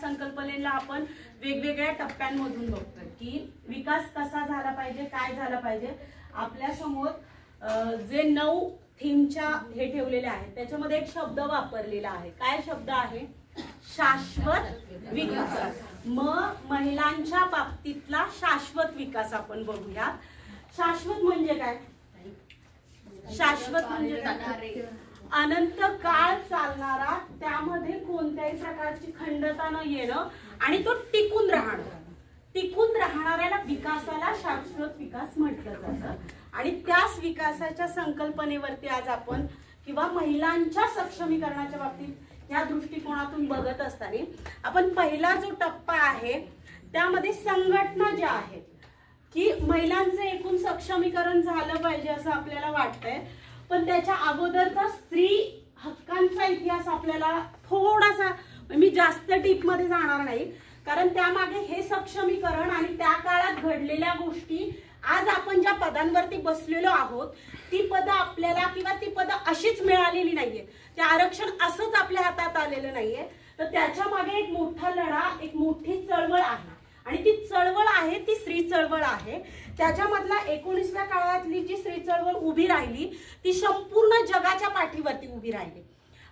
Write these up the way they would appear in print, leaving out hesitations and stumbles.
संकल्पनेला आपण वेगवेगळ्या टप्प्यांमधून बघतोय की विकास कसा झाला पाहिजे, काय झाला पाहिजे। आपल्या समोर जे 9 थीमच्या हे ठेवलेले आहेत त्याच्यामध्ये एक शब्द वापरलेला आहे। काय शब्द आहे? शाश्वत विकास। मग महिलांच्या बाबतीतला शाश्वत विकास आपण बघूया। शाश्वत म्हणजे काय? शाश्वत म्हणजे अनंत काळ चालणारा, त्यामध्ये कोणत्याही प्रकारची खंडता न येणं आणि तो टिकून राहणं। टिकून राहणाऱ्याला विकासाला शाश्वत विकास म्हटलं जातं। आणि त्याच विकासाच्या संकल्पनेवरती आज आपण किंवा महिलांच्या सक्षमीकरणाच्या बाबतीत या दृष्टिकोनातून बघत असताना आपण पहिला जो टप्पा आहे त्यामध्ये संघटना ज्या आहेत की महिलांचं एकूण सक्षमीकरण झालं पाहिजे असं आपल्याला वाटतंय, पण त्याच्या अगोदरचा स्त्री हक्कांचा इतिहास आपल्याला थोडासा, मी जास्त डीप मध्ये जाणार नाही कारण त्यामागे हे सक्षमीकरण आणि त्या काळात घडलेल्या गोष्टी, आज आपण ज्या पदांवरती बसलेलो आहोत ती पदं आपल्याला किंवा ती पदं अशीच मिळालेली नाहीये, ते आरक्षण असंच आपल्या हातात आलेलं नाहीये। तर त्याच्या मागे एक मोठा लढा, एक मोठी चळवळ आहे आणि ती चळवळ आहे ती स्त्री चळवळ आहे। त्याच्यामधला 19व्या काळातली जी स्त्री चळवळ उभी राहिली ती संपूर्ण जगाच्या पाठीवरती उभी राहिली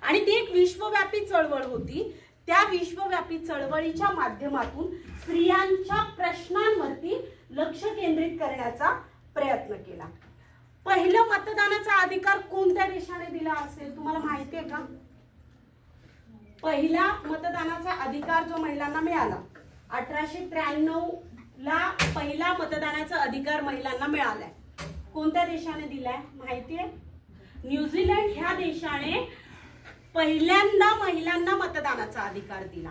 आणि ती एक विश्वव्यापी चळवळ होती। त्या विश्वव्यापी चळवळीच्या माध्यमातून स्त्रियांच्या प्रश्नांवरती लक्ष केंद्रित करण्याचा प्रयत्न केला। पहिलं मतदानाचा अधिकार कोणत्या देशाने दिला असेल तुम्हाला माहिती आहे का? पहिला मतदानाचा अधिकार जो महिलांना मिळाला 1893 ला पहिला मतदानाचा अधिकार महिलांना मिळालाय। कोणत्या देशाने दिलाय माहिती आहे? न्यूझीलंड ह्या देशाने पहिल्यांदा महिलांना मतदानाचा अधिकार दिला।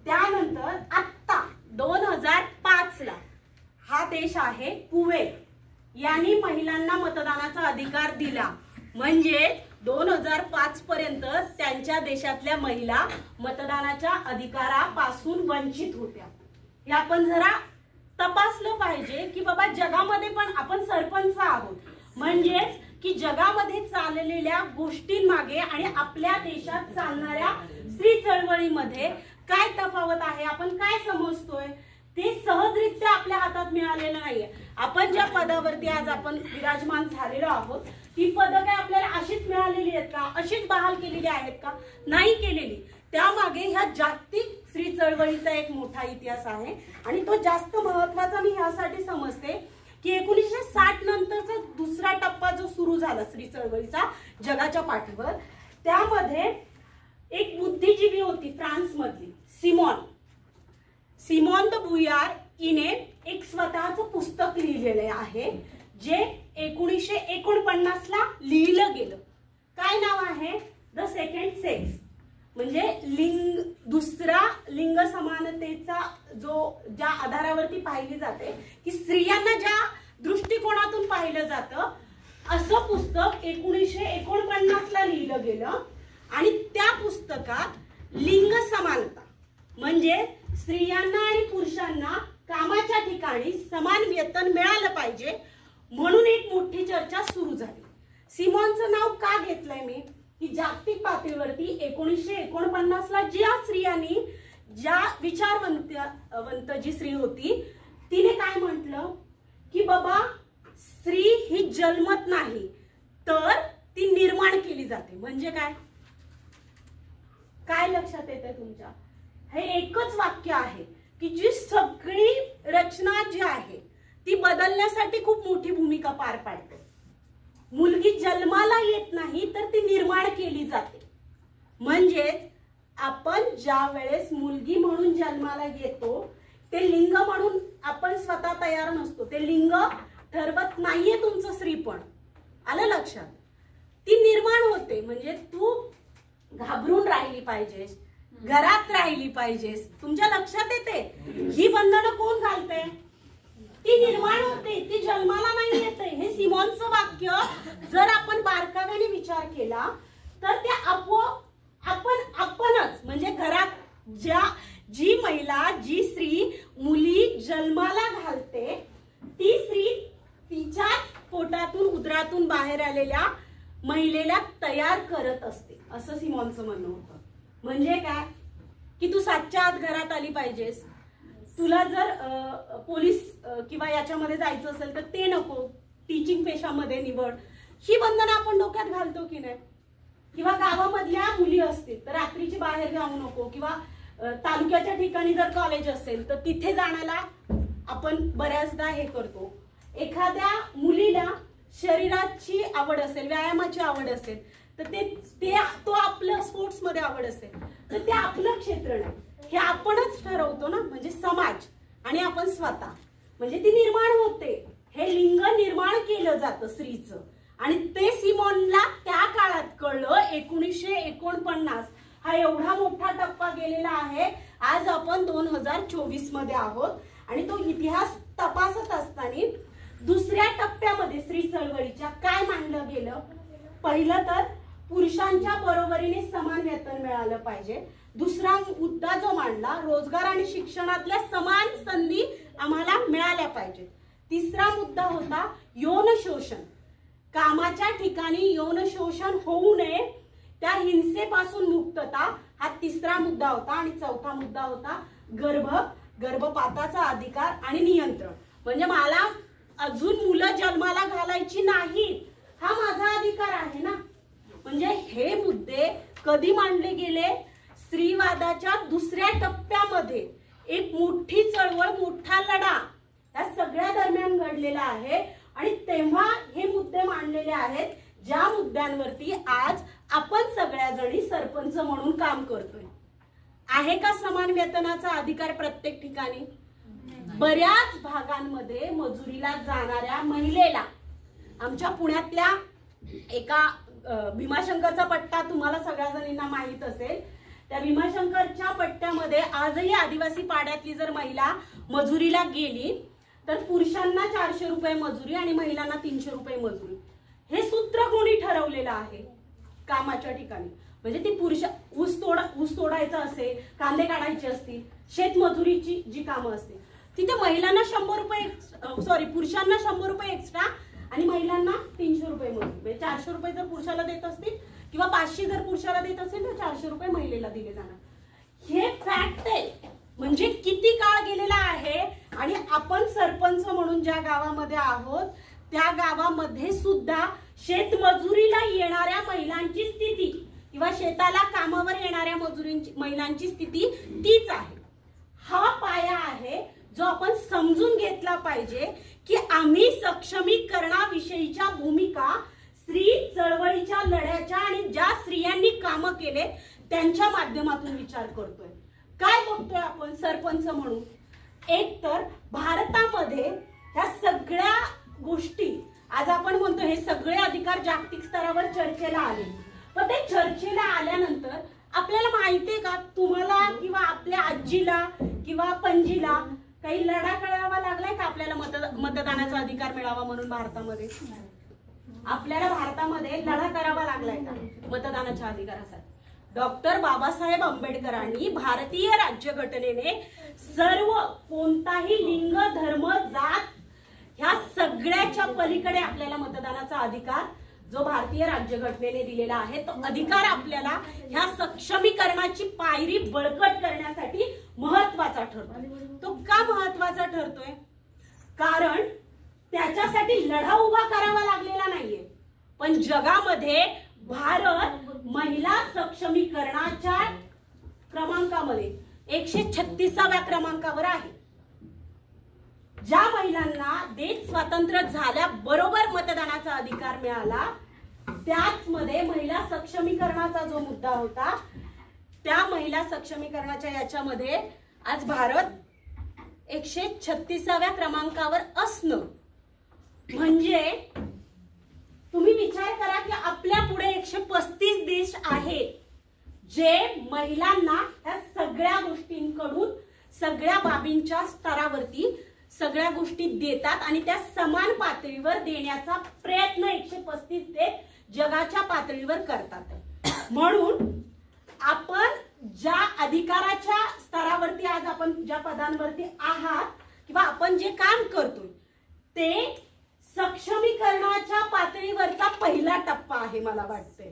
त्यानंतर आता 2005 ला हा देश आहे कुवेत, यांनी महिलांना मतदानाचा अधिकार दिला। म्हणजे 2005 पर्यंत त्यांच्या देशातल्या महिला मतदानाच्या अधिकारापासून वंचित होत्या। हे आपण जरा तपासलं पाहिजे की बाबा जगामध्ये पण आपण सरपंच आहोत, म्हणजेच की जगामध्ये चाललेल्या गोष्टींमागे आणि आपल्या देशात चालणाऱ्या स्त्री चळवळीमध्ये काय तफावत आहे, आपण काय समजतोय ते सहजरित्या आपल्या हातात मिळालेलं नाहीये। आपण ज्या पदावरती आज आपण विराजमान झालेलो आहोत ती पदं काय आपल्याला अशीच मिळालेली आहेत का, अशीच बहाल केलेली आहेत का? नाही केलेली। त्यामागे ह्या जागतिक स्त्री चळवळीचा एक मोठा इतिहास आहे आणि तो जास्त महत्त्वाचा मी ह्यासाठी समजते की 1960 नंतरचा दुसरा टप्पा जो सुरू झाला स्त्री चळवळीचा जगाच्या पाठीवर, त्यामध्ये एक बुद्धिजीवी होती फ्रान्स मधली सिमोन द बुयार हिने एक स्वतःचं पुस्तक लिहिलेले आहे जे 1949 ला लिहिलं गेलं। काय नाव आहे? द सेकंड सेक्स, म्हणजे दुसरा लिंग समानतेचा ज्या आधारावरती पाहिली जाते की स्त्रियांना ज्या दृष्टिकोनातून पाहिलं जातं असं पुस्तक 1949 ला लिहिलं गेलं। आणि त्या पुस्तकात लिंग समानता म्हणजे स्त्रियांना आणि पुरुषांना कामाच्या ठिकाणी समान वेतन मिळालं पाहिजे म्हणून एक मोठी चर्चा सुरू झाली। सिमोनचं नाव का घेतलंय मी की जागतिक पातळीवरती 1949 ला ज्या स्त्रियांनी, ज्या विचारवंत जी स्त्री होती तिने काय म्हटलं की बाबा स्त्री ही जन्मत नाही तर ती निर्माण केली जाते। म्हणजे काय काय लक्षात येते तुमच्या? हे एकच वाक्य आहे की जी सगळी रचना जी आहे ती बदलण्यासाठी खूप मोठी भूमिका पार पाडते। मुलगी जन्माला येत नाही तर ती निर्माण केली जाते। म्हणजेच आपण ज्या वेळेस मुलगी म्हणून जन्माला येतो ते लिंग म्हणून आपण स्वतः तयार नसतो, ते लिंग ठरवत नाहीये तुमचं स्त्रीपण, आलं लक्षात? ती निर्माण होते। म्हणजे तू घाबरून राहिली पाहिजेस, घरात राहिली पाहिजेस, तुमच्या लक्षात येते? ही बंधनं कोण घालते? ती निर्माण होते, ती जन्माला नाही येते। हे सिमोनचं वाक्य जर आपण बारकाव्याने विचार केला तर ते आपणच म्हणजे घरात जी महिला, जी स्त्री मुली जन्माला घालते ती स्त्री तिच्याच पोटातून उदरातून बाहेर आलेल्या महिलेला तयार करत असते, असं सिमोनचं म्हणणं होतं। म्हणजे काय? की तू 7च्या आत घरात आली पाहिजेस, तुला जर पोलीस किंवा याच्यामध्ये जायचं असेल तर ते नको, टीचिंग पेशामध्ये निवड, ही बंधनं आपण डोक्यात घालतो की नाही? किंवा गावामधल्या मुली असतील तर रात्रीची बाहेर जाऊ नको, किंवा तालुक्याच्या ठिकाणी जर कॉलेज असेल तर तिथे जाण्याला आपण बऱ्याचदा हे करतो. एखाद्या मुलीला शरीराची आवड असेल, व्यायामाची आवड असेल तर तो आपलं स्पोर्ट्स मध्ये आवड असेल तर ते आपलं क्षेत्र नाही, हे आपणच ठरवतो ना, म्हणजे समाज आणि आपण स्वतः, म्हणजे ती निर्माण होते. हे लिंग निर्माण केलं जातं स्त्रीचं, आणि ते सिमॉनला त्या काळात कळलं. 1949 हा एवढा मोठा टप्पा गेलेला आहे. आज आपण 2024 मध्ये आहोत आणि तो इतिहास तपासत असताना दुसऱ्या टप्प्यामध्ये स्त्री चळवळीच्या काय मांडलं गेलं? पहिलं तर पुरुषांच्या बरोबरीने समान वेतन मिळालं पाहिजे. दुसरा मुद्दा जो मांडला, रोजगार आणि शिक्षणातल्या समान संधी आम्हाला मिळाल्या पाहिजेत. तिसरा मुद्दा होता यौन शोषण, कामाच्या ठिकाणी यौन शोषण होऊ नये, त्या हिंसेपासून मुक्तता, हा तिसरा मुद्दा होता. आणि चौथा मुद्दा होता गर्भपाताचा अधिकार आणि नियंत्रण, म्हणजे मला अजून मुलं जन्माला घालायची नाही, हा माझा अधिकार आहे ना. म्हणजे हे मुद्दे कधी मांडले गेले? स्त्रीवादाच्या दुसऱ्या टप्प्यामध्ये एक मोठी चळवळ, मोठा लढा या सगळ्या दरम्यान घडलेला आहे. आणि तेव्हा हे मुद्दे मांडलेले आहेत, ज्या मुद्द्यांवरती आज आपण सगळ्या जणी सरपंच म्हणून काम करतोय. आहे का समान वेतनाचा अधिकार प्रत्येक ठिकाणी? बऱ्याच भागांमध्ये मजुरीला जाणाऱ्या महिलेला, आमच्या पुण्यातल्या एका भीमाशंकरचा पट्टा तुम्हाला सगळ्या जणींना माहित असेल, त्या भीमाशंकरच्या पट्ट्यामध्ये आजही आदिवासी पाड्यातली जर महिला मजुरीला गेली तर पुरुषांना 400 रुपये मजुरी आणि महिलांना 300 रुपये मजुरी. हे सूत्र कोणी ठरवलेलं आहे कामाच्या ठिकाणी? म्हणजे ती ऊस तोडायचं असेल, कांदे काढायचे असतील, शेतमजुरीची जी कामं असतील तिथे महिलांना 100 रुपये पुरुषांना 100 रुपये एक्स्ट्रा आणि महिलांना 300 रुपये मजुरी. 400 रुपये जर पुरुषाला देत असतील किंवा 500 जर पुरुषाला देत असेल तर 400 रुपये महिलेला दिले जाणार. हे फॅक्ट आहे. म्हणजे किती काळ गेलेला आहे. आणि आपण सरपंच म्हणून ज्या गावामध्ये आहोत त्या गावामध्ये सुद्धा शेतमजुरीला येणाऱ्या महिलांची स्थिती किंवा शेताला कामावर येणाऱ्या महिलांची स्थिती तीच आहे. हा पाया आहे जो आपण समजून घेतला पाहिजे की आम्ही सक्षमीकरणाविषयीच्या भूमिका स्त्री चळवळीच्या लढ्याच्या आणि ज्या स्त्रियांनी कामं केले त्यांच्या माध्यमातून विचार करतोय. काय बघतोय आपण सरपंच म्हणून? एक तर भारतामध्ये ह्या सगळ्या गोष्टी आज आपण म्हणतो हे सगळे अधिकार जागतिक स्तरावर चर्चेला आले, पण ते चर्चेला आल्यानंतर आपल्याला माहितीये का, तुम्हाला किंवा आपल्या आजीला किंवा पणजीला काही लढा करावा लागलाय का आपल्याला मतदानाचा अधिकार मिळावा म्हणून? भारतामध्ये आपल्याला भारतामध्ये लढा करावा लागलाय का मतदानाच्या अधिकारासाठी? डॉक्टर बाबासाहेब आंबेडकरांनी भारतीय राज्यघटनेने सर्व कोणताही लिंग, धर्म, जात ह्या सगळ्याच्या पलीकडे आपल्याला मतदानाचा अधिकार जो भारतीय राज्यघटनेने दिलेला आहे तो अधिकार आपल्याला ह्या सक्षमीकरणाची पायरी बळकट करण्यासाठी महत्वाचा ठरतो. तो का महत्वाचा ठरतोय? कारण त्याच्यासाठी लढा उभा करावा लागलेला नाहीये, पण जगामध्ये भारत महिला सक्षमीकरणाच्या क्रमांकामध्ये 136व्या क्रमांकावर आहे. ज्या महिलांना देश स्वातंत्र्य झाल्याबरोबर मतदानाचा अधिकार मिळाला त्याच मध्ये महिला सक्षमीकरणाचा जो मुद्दा होता त्या महिला सक्षमीकरणाच्या याच्यामध्ये आज भारत 136व्या क्रमांकावर असणं म्हणजे तुम्ही विचार करा की आपल्या पुढे 135 देश आहेत जे महिलांना ह्या सगळ्या गोष्टींकडून सगळ्या बाबींच्या स्तरावरती सगळ्या गोष्टी देतात आणि त्या समान पातळीवर देण्याचा प्रयत्न 135 देश जगाच्या पातळीवर करतात. म्हणून आपण ज्या अधिकाराच्या स्तरावरती आज आपण ज्या पदांवरती आहात किंवा आपण जे काम करतोय ते सक्षमीकरणाच्या पातळीवरचा पहिला टप्पा आहे. मला वाटतंय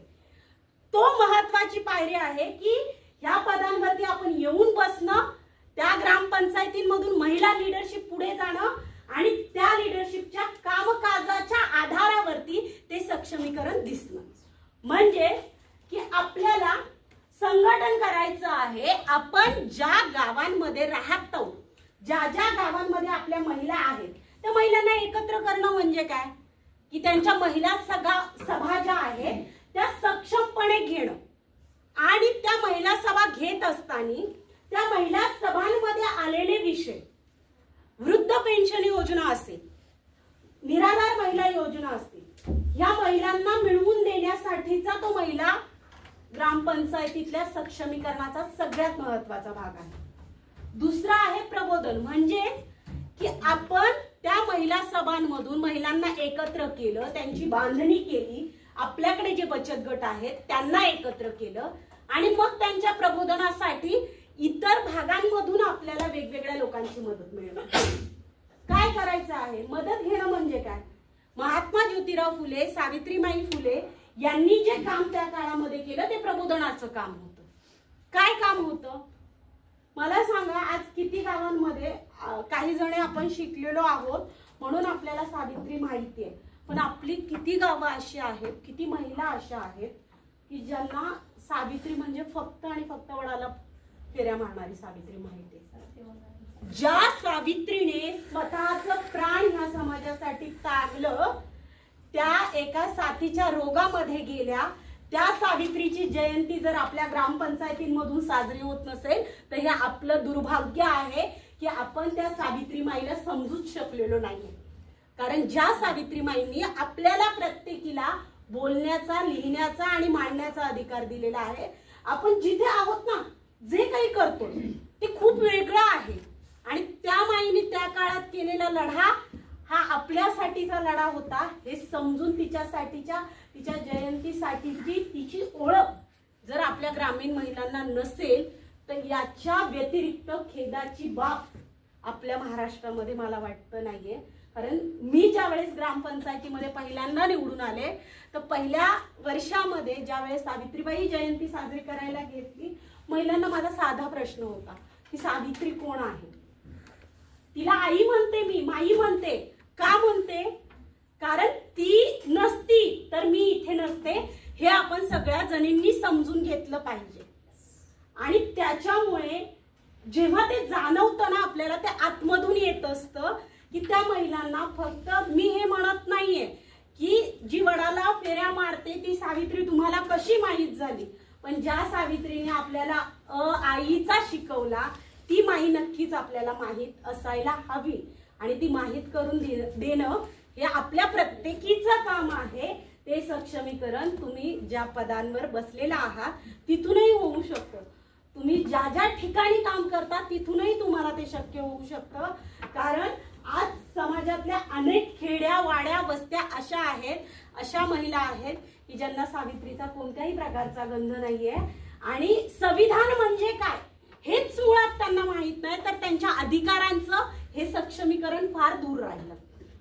तो महत्वाची पायरी आहे की ह्या पदांवरती आपण येऊन बसणं, त्या ग्रामपंचायतींमधून महिला लीडरशिप पुढे जाणं आणि त्या लीडरशिपच्या कामकाजाच्या आधारावरती ते सक्षमीकरण दिसणं. म्हणजे की आपल्याला संघटन करायचं आहे. आपण ज्या गावांमध्ये राहतो, ज्या ज्या गावांमध्ये आपल्या महिला आहेत, त्या महिलांना एकत्र करणं म्हणजे काय की त्यांच्या महिला सभा ज्या आहेत त्या सक्षमपणे घेणं आणि त्या महिला सभा घेत असताना त्या महिला सभांमध्ये आलेले विषय, वृद्ध पेन्शन योजना असेल, निराधार महिला योजना असतील, या महिलांना मिळवून देण्यासाठीचा तो महिला ग्रामपंचायतीतल्या सक्षमीकरणाचा सगळ्यात महत्त्वाचा भाग आहे. दुसरा आहे प्रबोधन, म्हणजे की आपण त्या महिला सभांमधून महिलांना एकत्र केलं, त्यांची बांधणी केली, आपल्याकडे जे बचत गट आहेत त्यांना एकत्र केलं आणि मग त्यांच्या प्रबोधनासाठी इतर भागांमधून आपल्याला वेगवेगळ्या लोकांची मदत मिळणार. काय करायचं आहे? मदत घेणं म्हणजे काय? महात्मा ज्योतिराव फुले, सावित्रीबाई फुले यांनी जे काम त्या काळामध्ये केलं ते प्रबोधनाचं काम होतं. काय काम होतं मला सांगा. आज किती गावांमध्ये, काही जण आपण शिकलेलो आहोत म्हणून आपल्याला सावित्री माहिती आहे, पण आपली किती गावं अशी आहेत, किती महिला अशा आहेत की ज्यांना सावित्री म्हणजे फक्त आणि फक्त वडाला फेऱ्या मारणारी सावित्री माहिती आहे. ज्या सावित्रीने स्वतःचं प्राण ह्या समाजासाठी त्यागलं, त्या एका साथीच्या रोगामध्ये गेल्या, त्या सावित्रीची जयंती जर आपल्या ग्रामपंचायतींमधून साजरी होत नसेल तर हे आपलं दुर्भाग्य आहे की आपण त्या सावित्री माईला समजूच शकलेलो नाहीये. कारण ज्या सावित्री माईंनी आपल्याला प्रत्येकीला बोलण्याचा, लिहिण्याचा आणि मांडण्याचा अधिकार दिलेला आहे. आपण जिथे आहोत ना, जे काही करतो ते खूप वेगळं आहे आणि त्या माईंनी त्या काळात केलेला लढा हा आपल्यासाठीचा लढा होता हे समजून तिच्या जयंतीसाठीची तिची ओळख जर आपल्या ग्रामीण महिलांना नसेल तर याच्या व्यतिरिक्त खेदाची बाब आपल्या महाराष्ट्रामध्ये मला वाटतं नाहीये. कारण मी ज्यावेळेस ग्रामपंचायतीमध्ये पहिल्यांदा निवडून आले तर पहिल्या वर्षामध्ये ज्यावेळेस सावित्रीबाई जयंती साजरी करायला घेतली, महिलांना माझा साधा प्रश्न होता की सावित्री कोण आहे. तिला आई म्हणते मी, माई म्हणते, का म्हणते? कारण ती नसती तर मी इथे नसते हे आपण सगळ्या जणींनी समजून घेतलं पाहिजे. आणि त्याच्यामुळे जेव्हा ते जाणवतं ना आपल्याला, ते आतमधून येत असतं की त्या महिलांना फक्त मी हे म्हणत नाहीये की जी वडाला फेऱ्या मारते ती सावित्री तुम्हाला कशी माहीत झाली, पण ज्या सावित्रीने आपल्याला आईचा शिकवला ती माई नक्कीच आपल्याला माहीत असायला हवी आणि ती माहीत करून देणं हे आपल्या प्रत्येकीचं काम आहे. ते सक्षमीकरण तुम्ही ज्या पदांवर बसलेला आहात तिथूनही होऊ शकतं. तुम्ही ज्या ज्या ठिकाणी काम करता तिथूनही तुम्हाला ते शक्य होऊ शकतं. कारण आज समाजातल्या अनेक खेड्या, वाड्या, वस्त्या अशा आहेत, अशा महिला आहेत की ज्यांना सावित्रीचा कोणत्याही प्रकारचा गंध नाहीये आणि संविधान म्हणजे काय हेच मुळात त्यांना माहित नाही. तर त्यांच्या अधिकारांचं हे सक्षमीकरण फार दूर राहिलं.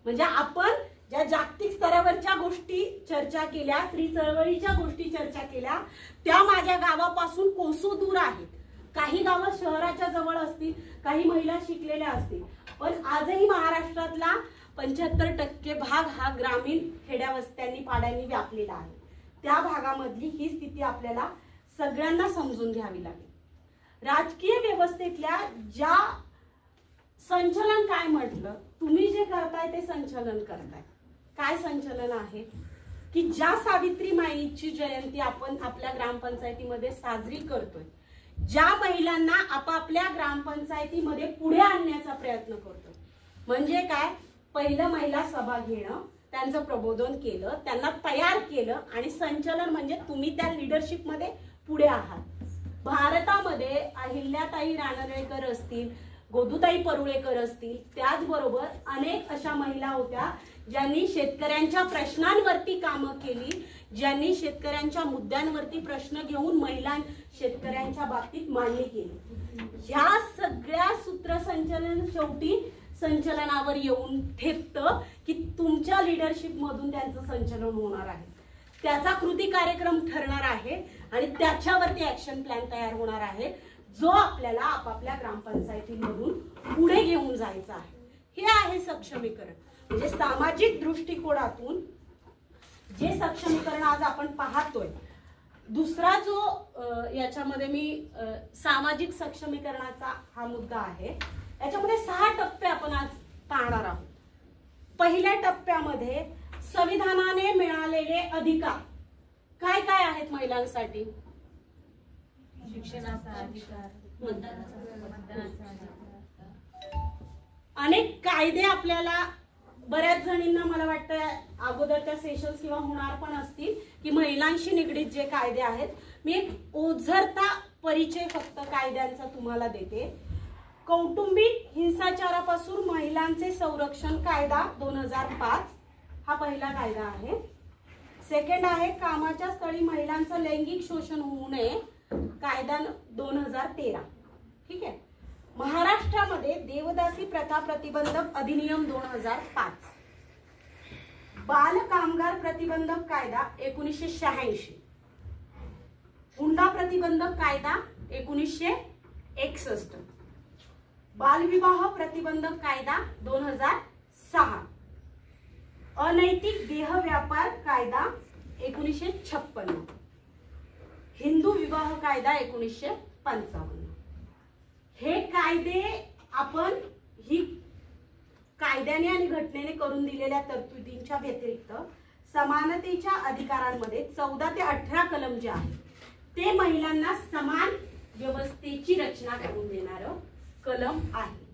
म्हणजे आपण ज्या जागतिक स्तरावरच्या गोष्टी चर्चा केल्या, स्त्री चळवळीच्या गोष्टी चर्चा केल्या, त्या माझ्या गावापासून कोसो दूर आहेत. काही गावं शहराच्या जवळ असतील, काही महिला शिकलेल्या असतील, पण आजही महाराष्ट्रातला 75% भाग हा ग्रामीण खेड्या वस्त्यांनी, पाड्यांनी व्यापलेला आहे. त्या भागामधली ही स्थिती आपल्याला सगळ्यांना समजून घ्यावी लागेल. राजकीय व्यवस्थेतल्या ज्या संचलन काय म्हटलं, तुम्ही जे करताय ते संचलन करताय. काय संचलन आहे की ज्या सावित्री माईची जयंती आपण आपल्या ग्रामपंचायतीमध्ये साजरी करतोय, ज्या महिलांना आपापल्या ग्रामपंचायतीमध्ये पुढे आणण्याचा प्रयत्न करतोय, म्हणजे काय, पहिलं महिला सभा घेणं, त्यांचं प्रबोधन केलं, त्यांना तयार केलं आणि संचलन म्हणजे तुम्ही त्या लीडरशिप मध्ये पुढे आहात. भारतामध्ये अहिल्याताई रानडेकर असतील, गोदूताई परुळेकर असतील, त्याचबरोबर अनेक अशा महिला होत्या ज्यांनी शेतकऱ्यांच्या प्रश्नांवरती कामं केली, ज्यांनी शेतकऱ्यांच्या मुद्द्यांवरती प्रश्न घेऊन महिला शेतकऱ्यांच्या बाबतीत मांडणी केली. ह्या सगळ्या सूत्रसंचलन शेवटी संचलनावर येऊन ठेपतं की तुमच्या लीडरशिप मधून त्यांचं संचलन होणार आहे. त्याचा कृती कार्यक्रम ठरणार आहे आणि त्याच्यावरती ऍक्शन प्लॅन तयार होणार आहे, जो आपल्याला आपापल्या ग्रामपंचायतीमधून पुढे घेऊन जायचा आहे. हे आहे सक्षमीकरण. म्हणजे सामाजिक दृष्टिकोनातून जे सक्षमीकरण आज आपण पाहतोय. दुसरा जो याच्यामध्ये मी सामाजिक सक्षमीकरणाचा हा मुद्दा आहे, याच्यामध्ये 6 टप्पे आपण आज पाहणार आहोत. पहिल्या टप्प्यामध्ये संविधानाने मिळालेले अधिकार काय काय आहेत महिलांसाठी? शिक्षणाचा अधिकार, मतदानाचा अधिकार. अनेक कायदे आपल्याला बऱ्याच जणींना मला वाटतं अगोदरच्या सेशन्स किंवा होणार पण असतील की महिलांशी निगडीत जे कायदे आहेत. मी एक ओझरता परिचय फक्त कायद्यांचा तुम्हाला देते. कौटुंबिक हिंसाचारापासून महिलांचे संरक्षण कायदा 2005 हा पहिला कायदा आहे. सेकंड आहे कामाच्या स्थळी महिलांचं लैंगिक शोषण होऊ नये कायदा 2013. ठीक आहे. महाराष्ट्रामध्ये देवदासी प्रथा प्रतिबंधक अधिनियम 2005, बाल कामगार प्रतिबंधक कायदा 1986, हुंडा प्रतिबंधक कायदा 1961, बालविवाह प्रतिबंधक कायदा 2006, अनैतिक देह व्यापार कायदा 1956, हिंदू विवाह कायदा 1955. हे कायदे आपण ही कायद्याने आणि घटनेने करून दिलेल्या तरतुदींच्या व्यतिरिक्त समानतेच्या अधिकारांमध्ये 14 ते 18 कलम जे आहे ते महिलांना समान व्यवस्थेची रचना करून देणारं कलम आहे.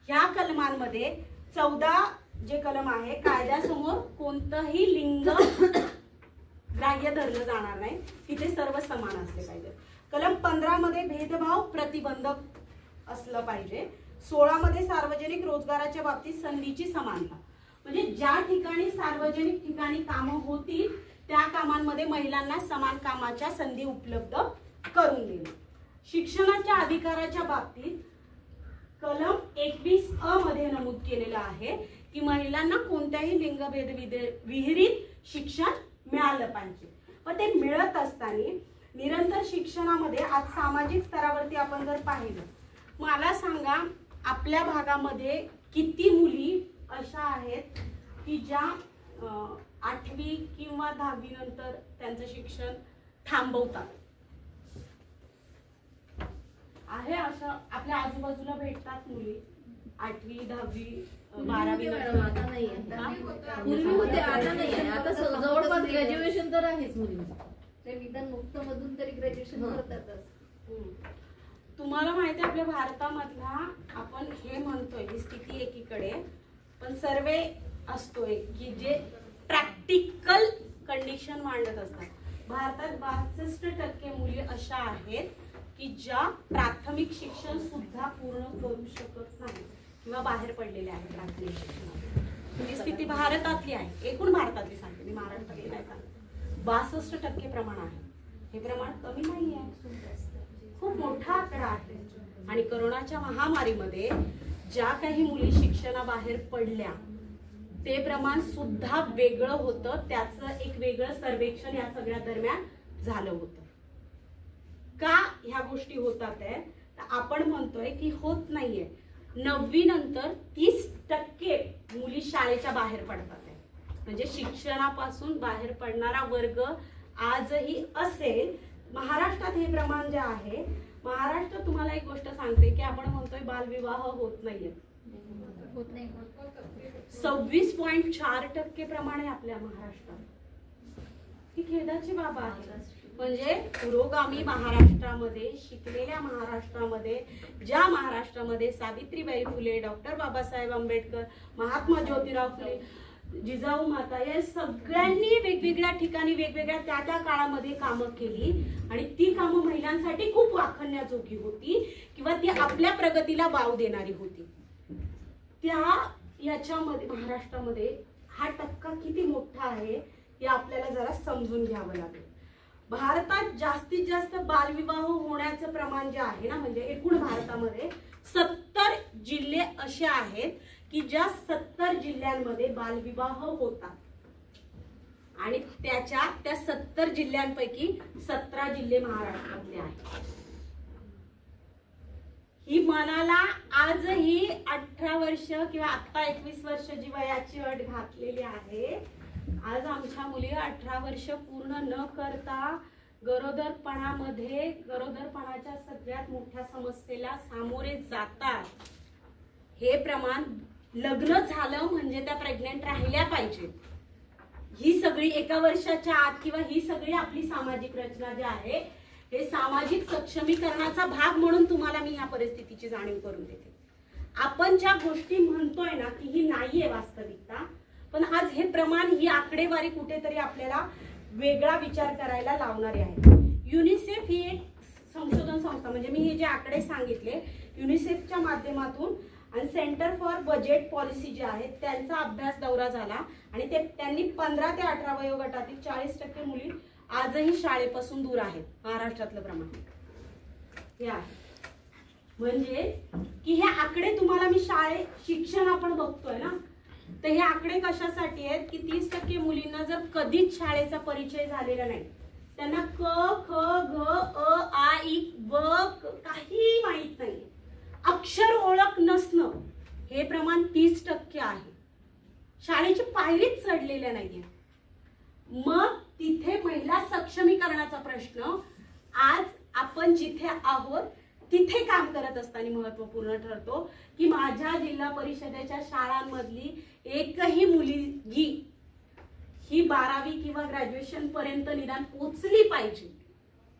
ह्या कलमांमध्ये 14 जे कलम आहे, कायद्यासमोर कोणतंही लिंग ग्राह्य धरलं जाणार नाही, तिथे सर्व समान असले पाहिजे. कलम 15 मध्ये भेदभाव प्रतिबंधक असलं पाहिजे. 16 मध्ये सार्वजनिक रोजगाराच्या बाबतीत संधीची समानता, म्हणजे ज्या ठिकाणी सार्वजनिक ठिकाणी कामं होतील त्या कामांमध्ये महिलांना समान कामाच्या संधी उपलब्ध करून देणे. शिक्षणाच्या अधिकाराच्या बाबतीत कलम 21 मध्ये नमूद केलेलं आहे की महिलांना कोणत्याही लिंगभेद विहिरीत शिक्षण मिळालं पाहिजे. पण ते मिळत असताना निरंतर शिक्षणामध्ये आज सामाजिक स्तरावरती आपण जर पाहिलं, मला सांगा आपल्या भागामध्ये किती मुली अशा आहेत की ज्या 8वी किंवा 10वी नंतर त्यांचं शिक्षण थांबवतात? आहे असं आपल्या आजूबाजूला भेटतात मुली 8वी 10वी 12वी आता नाही पूर्वी होते, आता नाही आहे. आता जवळपास ग्रॅज्युएशन तर आहेच मुलींचं. ते निदान मुक्त मधून तरी ग्रॅज्युएशन करतातच. तुम्हाला माहिती आहे आपल्या भारतामधला आपण हे म्हणतोय ही स्थिती एकीकडे, पण सर्वे असतोय की जे प्रॅक्टिकल कंडिशन मांडत असतात. भारतात 62% मुली अशा आहेत की ज्या प्राथमिक शिक्षण सुद्धा पूर्ण करू शकत नाही किंवा बाहेर पडलेल्या आहेत प्राथमिक शिक्षणात. ही स्थिती भारतातली आहे, एकूण भारतातली सांगते मी, महाराष्ट्रातली नाही सांगते. 62% प्रमाण आहे. हे प्रमाण कमी नाही आहे, खूप मोठा आकडा आहे. आणि कोरोनाच्या महामारीमध्ये ज्या काही मुली शिक्षणाबाहेर पडल्या ते प्रमाण सुद्धा वेगळं होतं. त्याचं एक वेगळं सर्वेक्षण या सगळ्या दरम्यान झालं होतं. का ह्या गोष्टी होतात आहे तर आपण म्हणतोय की होत नाहीये. 9वी नंतर 30% मुली शाळेच्या बाहेर पडतात आहे. म्हणजे शिक्षणापासून बाहेर पडणारा वर्ग आजही असेल. महाराष्ट्रात हे प्रमाण जे आहे, महाराष्ट्र तुम्हाला एक गोष्ट सांगते की आपण म्हणतोय बालविवाह होत नाहीये, 26.4% प्रमाण आहे आपल्या महाराष्ट्रात. ही खेदाची बाब आहे. म्हणजे पुरोगामी महाराष्ट्रामध्ये, शिकलेल्या महाराष्ट्रामध्ये, ज्या महाराष्ट्रामध्ये सावित्रीबाई फुले, डॉक्टर बाबासाहेब आंबेडकर, महात्मा ज्योतिराव फुले, जिजाऊ माता या सगळ्यांनी वेगवेगळ्या ठिकाणी वेगवेगळ्या त्या त्या काळामध्ये कामं केली आणि ती कामं महिलांसाठी खूप वाखाणण्याजोगी होती किंवा ती आपल्या प्रगतीला वाव देणारी होती. त्या याच्यामध्ये महाराष्ट्रामध्ये हा टक्का किती मोठा आहे हे आपल्याला जरा समजून घ्यावं लागेल. भारतात जास्तीत जास्त बालविवाह होण्याचं प्रमाण जे आहे ना, म्हणजे एकूण भारतामध्ये 70 जिल्हे असे आहेत की ज्या 70 जिल्ह्यांमध्ये बालविवाह होतात. आणि त्या 70 जिल्ह्यांपैकी 17 जिल्हे महाराष्ट्रातले आहेत. ही मनाला आजही 18 वर्ष किंवा आता 21 वर्ष जी वयाची अट घातलेली आहे, आज आमच्या मुली 18 वर्ष पूर्ण न करता गरोदरपणाच्या सगळ्यात मोठ्या समस्येला सामोरे जातात. हे प्रमाण लग्न झालं म्हणजे त्या प्रेग्नेंट राहिल्या पाहिजेत. ही सगळी एका वर्षाच्या आत किंवा ही सगळी आपली सामाजिक रचना जी आहे, हे सामाजिक सक्षमीकरणाचा भाग म्हणून तुम्हाला मी या परिस्थितीची जाणीव करून देते. आपण ज्या गोष्टी म्हणतोय ना की ही नाहीये वास्तविकता, पण आज हे प्रमाण, ही आकडेवारी कुठेतरी आपल्याला वेगळा विचार करायला लावणारी आहे. युनिसेफ ही एक संशोधन संस्था, म्हणजे मी हे जे आकडे सांगितले युनिसेफच्या माध्यमातून आणि सेंटर फॉर बजेट पॉलिसी जे आहे त्यांचा अभ्यास दौरा झाला आणि त्यांनी 15 ते 18 वयोगटातील 40% मुली आजही शाळेपासून दूर आहेत. महाराष्ट्रातलं प्रमाण हे आहे. म्हणजे की हे आकडे तुम्हाला मी शिक्षण आपण बघतोय ना, तर हे आकडे कशासाठी आहेत की 30% मुलींना जर कधीच शाळेचा परिचय झालेला नाही, त्यांना क ख ग अ आ इ ब काही माहित नाही, अक्षर ओळख नसणं, हे प्रमाण 30% आहे. शाळेची पायरीच चढलेल्या नाहीये. मग तिथे महिला सक्षमीकरणाचा प्रश्न आज आपण जिथे आहोत तिथे काम करत असताना महत्वपूर्ण ठरतो की माझ्या जिल्हा परिषदेच्या शाळांमधली एकही मुलगी ही 12वी किंवा ग्रॅज्युएशन पर्यंत निदान पोचली पाहिजे.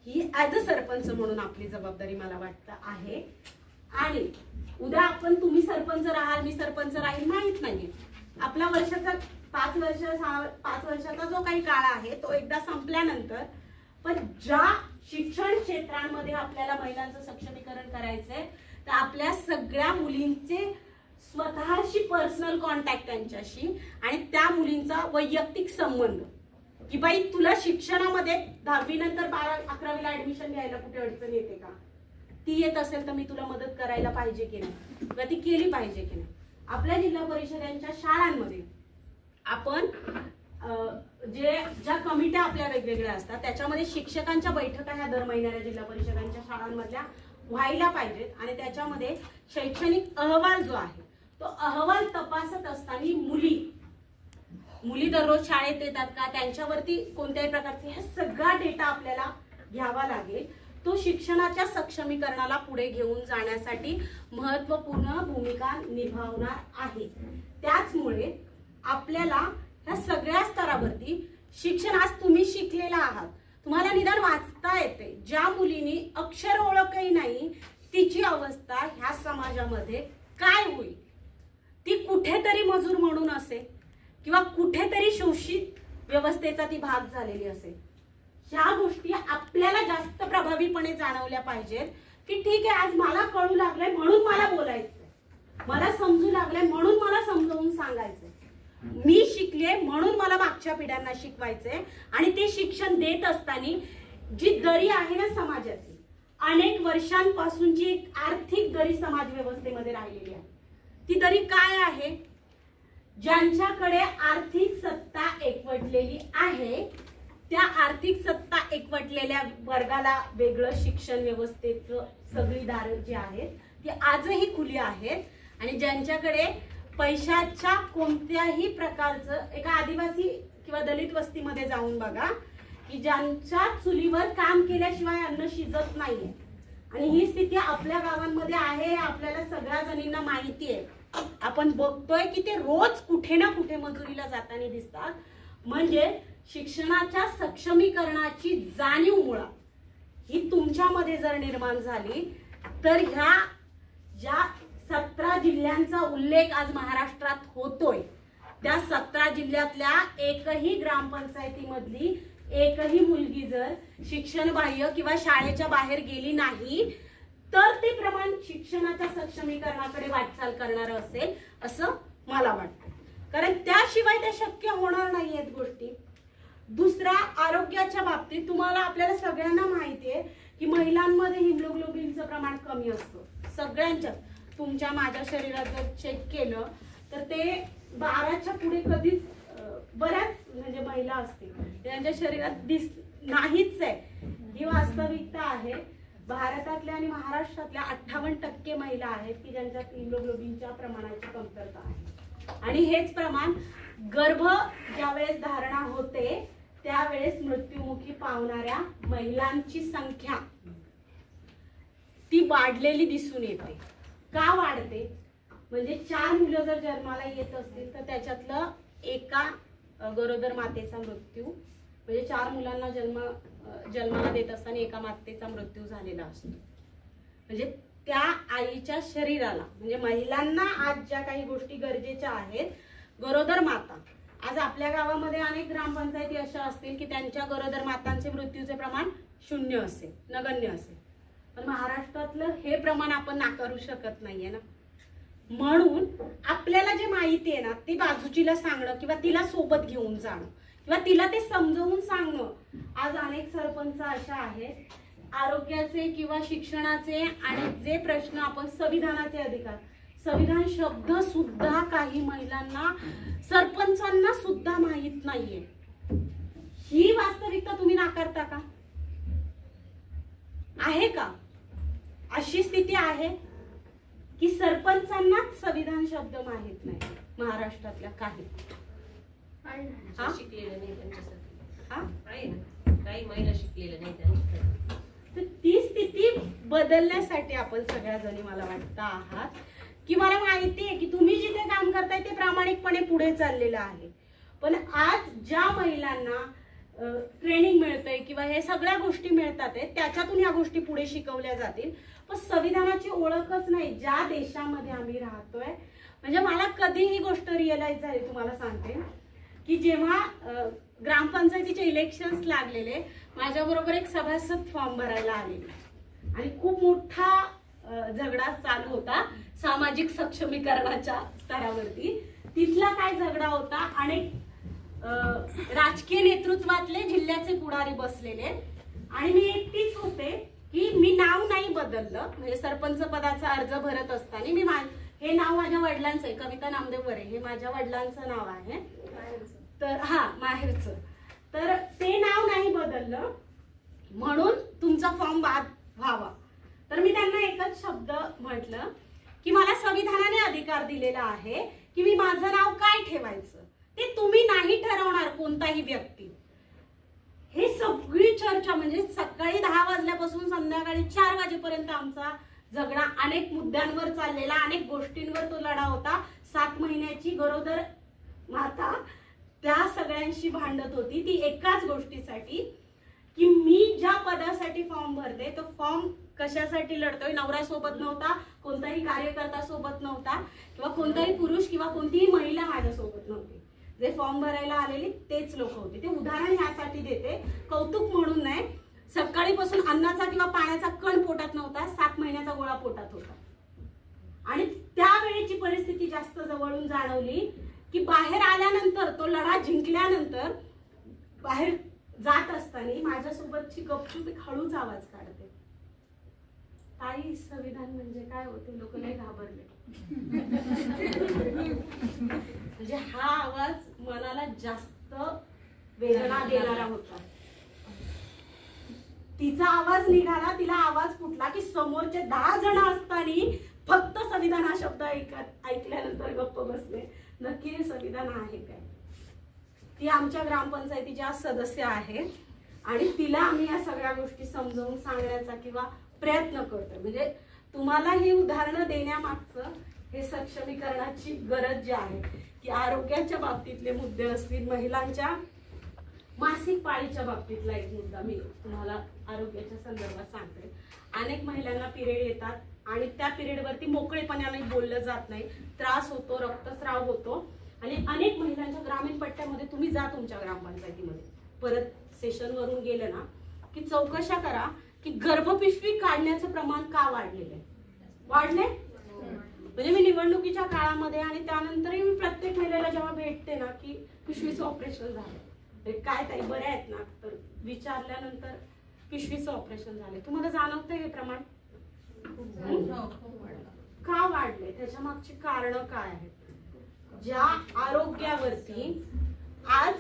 ही ऍज अ सरपंच म्हणून आपली जबाबदारी मला वाटतं आहे. आणि उद्या आपण, तुम्ही सरपंच राहाल, मी सरपंच राहील माहित नाहीये, आपला वर्षाचा 5 वर्षाचा जो काही काळ आहे तो एकदा संपल्यानंतर, पण ज्या शिक्षण क्षेत्रांमध्ये आपल्याला महिलांचं सक्षमीकरण करायचंय तर आपल्या सगळ्या मुलींचे स्वतःशी पर्सनल कॉन्टॅक्ट त्यांच्याशी आणि त्या मुलींचा वैयक्तिक संबंध की बाई तुला शिक्षणामध्ये 10वी नंतर 11वीला ऍडमिशन घ्यायला कुठे अडचण येते का, ती येत असेल तर मी तुला मदत करायला पाहिजे की नाही किंवा ती केली पाहिजे की नाही. आपल्या जिल्हा परिषदांच्या शाळांमध्ये आपण ज्या कमिट्या आपल्या वेगवेगळ्या असतात त्याच्यामध्ये शिक्षकांच्या बैठका ह्या दर महिन्याला जिल्हा परिषदांच्या शाळांमधल्या व्हायला पाहिजेत आणि त्याच्यामध्ये शैक्षणिक अहवाल जो आहे तो अहवाल तपासत असताना मुली दररोज शाळेत येतात का, त्यांच्यावरती कोणत्याही प्रकारचे हा सगळा डेटा आपल्याला घ्यावा लागेल. तो शिक्षणाच्या सक्षमीकरणाला पुढे घेऊन जाण्यासाठी महत्वपूर्ण भूमिका निभावणार आहे. त्याचमुळे आपल्याला ह्या सगळ्या स्तरावरती शिक्षण, आज तुम्ही शिकलेला आहात, तुम्हाला निदान वाचता येते, ज्या मुलींनी अक्षर ओळखही नाही तिची अवस्था ह्या समाजामध्ये काय होईल, ती कुठेतरी मजूर म्हणून असेल किंवा कुठेतरी शोषित व्यवस्थेचा ती भाग झालेली असेल. ह्या गोष्टी आपल्याला जास्त प्रभावीपणे जाणवल्या पाहिजेत की ठीक आहे, आज मला कळू लागलंय म्हणून मला बोलायचंय, मला समजू लागलंय म्हणून मला समजावून सांगायचंय, मी शिकले म्हणून मला मागच्या पिढ्यांना शिकवायचंय. आणि ते शिक्षण देत असताना जी दरी आहे ना समाजाची, अनेक वर्षांपासून जी एक आर्थिक दरी समाज व्यवस्थेमध्ये राहिलेली आहे, ती दरी काय आहे, ज्यांच्याकडे आर्थिक सत्ता एकवटलेली आहे त्या आर्थिक सत्ता एकवटलेल्या वर्गाला वेगळं शिक्षण व्यवस्थेचं सगळी दारं जी आहेत ती आजही खुली आहेत. आणि ज्यांच्याकडे पैशाच्या कोणत्याही प्रकारचं, एका आदिवासी किंवा दलित वस्तीमध्ये जाऊन बघा की ज्यांच्या चुलीवर काम केल्याशिवाय अन्न शिजत नाहीये, आणि ही स्थिती आपल्या गावांमध्ये आहे, आपल्याला सगळ्या जणींना माहिती आहे. आपण बघतोय की ते रोज कुठे ना कुठे मजुरीला जाताना दिसतात. म्हणजे शिक्षणाच्या सक्षमीकरणाची जाणीव मुळात ही तुमच्यामध्ये जर निर्माण झाली तर ह्या ज्या 17 जिल्ह्यांचा उल्लेख आज महाराष्ट्रात होतोय त्या 17 जिल्ह्यातल्या एकही ग्रामपंचायतीमधली एकही मुलगी जर शिक्षण बाह्य किंवा शाळेच्या बाहेर गेली नाही तर ते प्रमाण शिक्षणाच्या सक्षमीकरणाकडे वाटचाल करणारं असेल असं मला वाटतं. कारण त्याशिवाय ते शक्य होणार नाहीयेत गोष्टी. दुसरा, आरोग्याच्या बाबतीत तुम्हाला, आपल्याला सगळ्यांना माहिती आहे की महिलांमध्ये हिमोग्लोबिनचं प्रमाण कमी असतं सगळ्यांच्याच. तुमच्या माझ्या शरीरात जर चेक केलं तर ते 12च्या पुढे कधीच बऱ्याच म्हणजे महिला असतील त्यांच्या शरीरात नाहीच आहे, ही वास्तविकता आहे. भारतातल्या आणि महाराष्ट्रातल्या 58% महिला आहेत की ज्यांच्यात हिमोग्लोबिनच्या प्रमाणाची कमतरता आहे. आणि हेच प्रमाण गर्भ ज्यावेळेस धारणा होते त्यावेळेस मृत्युमुखी पावणाऱ्या महिलांची संख्या ती वाढलेली दिसून येते. का वाढते? म्हणजे 4 मुलं जर जन्माला येत असतील तर त्याच्यातलं एका गरोदर मातेचा मृत्यू, म्हणजे 4 मुलांना जन्माला देत असताना एका मातेचा मृत्यू झालेला असतो. म्हणजे त्या आईच्या शरीराला, म्हणजे महिलांना आज ज्या काही गोष्टी गरजेच्या आहेत, गरोदर माता, आज आपल्या गावामध्ये अनेक ग्रामपंचायती अशा असतील की त्यांच्या गरोदर मातांचे मृत्यूचे प्रमाण 0 असेल, नगण्य असेल. पण महाराष्ट्रातलं हे प्रमाण आपण नाकारू शकत नाहीये ना. म्हणून आपल्याला जे माहिती आहे ना ती बाजूचीला सांगणं किंवा तिला सोबत घेऊन जाणं किंवा तिला ते समजावून सांगणं. आज अनेक सरपंच अशा आहेत, आरोग्याचे किंवा शिक्षणाचे आणि जे प्रश्न आपण संविधानाचे अधिकार, संविधान शब्द सुद्धा काही महिलांना, सरपंचांना सुद्धा माहित नाहीये. ही वास्तविकता तुम्ही नाकारता का? आहे का अशी स्थिती आहे की सरपंचांनाच संविधान शब्द माहित नाही महाराष्ट्रातल्या काही? शिकलेलं नाही त्यांच्यासाठी, काही महिला शिकलेल्या नाही त्यांच्यासाठी. तर ती स्थिती बदलण्यासाठी आपण सगळ्या जणी मला वाटतं आहात की मला माहिती आहे की तुम्ही जिथे काम करताय ते प्रामाणिकपणे पुढे चाललेलं आहे. पण आज ज्या महिलांना ट्रेनिंग मिळतंय किंवा हे सगळ्या गोष्टी मिळतात त्याच्यातून ह्या गोष्टी पुढे शिकवल्या जातील. पण संविधानाची ओळखच नाही ज्या देशामध्ये आम्ही राहतोय. म्हणजे मला कधी ही गोष्ट रिअलाइज झाली तुम्हाला सांगते की जेव्हा ग्रामपंचायतीचे इलेक्शन्स लागलेले, माझ्याबरोबर एक सभासद फॉर्म भरायला आलेले आणि खूप मोठा झगडा चालू होता सामाजिक सक्षमीकरणाच्या स्तरावरती. तिथला काय झगडा होता, अनेक राजकीय नेतृत्वातले जिल्ह्याचे पुढारी बसलेले आणि मी एकटीच होते की मी नाव नाही बदललं. म्हणजे सरपंच पदाचा अर्ज भरत असताना मी हे नाव माझ्या वडिलांचं आहे, कविता नामदेव वरे, हे माझ्या वडिलांचं नाव आहे. तर माहेरचं, तर ते नाव नाही बदललं म्हणून तुमचा फॉर्म बाद व्हावा. तर मी त्यांना एकच शब्द म्हटलं की मला संविधानाने अधिकार दिलेला आहे की मी माझं नाव काय ठेवायचं ते तुम्ही नाही ठरवणार कोणताही व्यक्ती. हे सगळी चर्चा म्हणजे सकाळी 10 वाजल्यापासून संध्याकाळी 4 वाजेपर्यंत आमचा झगडा अनेक मुद्द्यांवर चाललेला, अनेक गोष्टींवर तो लढा होता. 7 महिन्याची गरोदर माता त्या सगळ्यांशी भांडत होती ती एकाच गोष्टीसाठी की मी ज्या पदासाठी फॉर्म भरते तो फॉर्म कशासाठी लढतोय. नवरा सोबत नव्हता, कोणताही कार्यकर्ता सोबत नव्हता किंवा कोणताही पुरुष किंवा कोणतीही महिला माझ्या सोबत नव्हती. जे फॉर्म भरायला आलेली तेच लोक होते. ते उदाहरण ह्यासाठी देते, कौतुक म्हणून नाही. सकाळीपासून अन्नाचा किंवा पाण्याचा कण पोटात नव्हता, 7 महिन्याचा गोळा पोटात होता. आणि त्यावेळेची परिस्थिती जास्त जवळून जाणवली की बाहेर आल्यानंतर, तो लढा जिंकल्यानंतर बाहेर जात असताना माझ्यासोबतची गपचूप एक हळूच आवाज काढते, ताई संविधान म्हणजे काय होते. लोक लय घाबरले. म्हणजे हा आवाज मनाला जास्त वेदना देणारा होता. तिचा आवाज निघाला, तिला आवाज फुटला की समोरचे 10 जण असताना फक्त संविधान हा शब्द ऐकल्यानंतर गप्प बसले. नक्की हे संविधान आहे काय? ती आमच्या ग्रामपंचायतीच्या सदस्य आहे आणि तिला आम्ही या सगळ्या गोष्टी समजावून सांगण्याचा किंवा प्रयत्न करतोय. म्हणजे तुम्हाला ही उदाहरणं देण्यामागचं हे सक्षमीकरणाची गरज जी आहे की आरोग्याच्या बाबतीतले मुद्दे असतील, महिलांच्या मासिक पाळीच्या बाबतीतला एक मुद्दा मी तुम्हाला आरोग्याच्या संदर्भात सांगते. अनेक महिलांना पिरियड येतात आणि त्या पिरियडवरती मोकळेपणाने बोललं जात नाही, त्रास होतो, रक्तस्राव होतो. आणि अनेक महिलांच्या ग्रामीण पट्ट्यामध्ये तुम्ही जा तुमच्या ग्रामपंचायतीमध्ये परत सेशनवरून गेलं ना की चौकशा करा की गर्भपिशवी काढण्याचं प्रमाण का वाढलेलं आहे. वाढले म्हणजे मी निवडणुकीच्या काळामध्ये आणि त्यानंतरही मी प्रत्येक महिलेला जेव्हा भेटते ना की पिशवीचं ऑपरेशन झालं, काय ताई बऱ्या आहेत ना, तर विचारल्यानंतर पिशवीचं ऑपरेशन झाले. तुम्हाला जाणवतं हे प्रमाण का वाढले? त्याच्या मागची कारण काय आहेत? ज्या आरोग्यावरती आज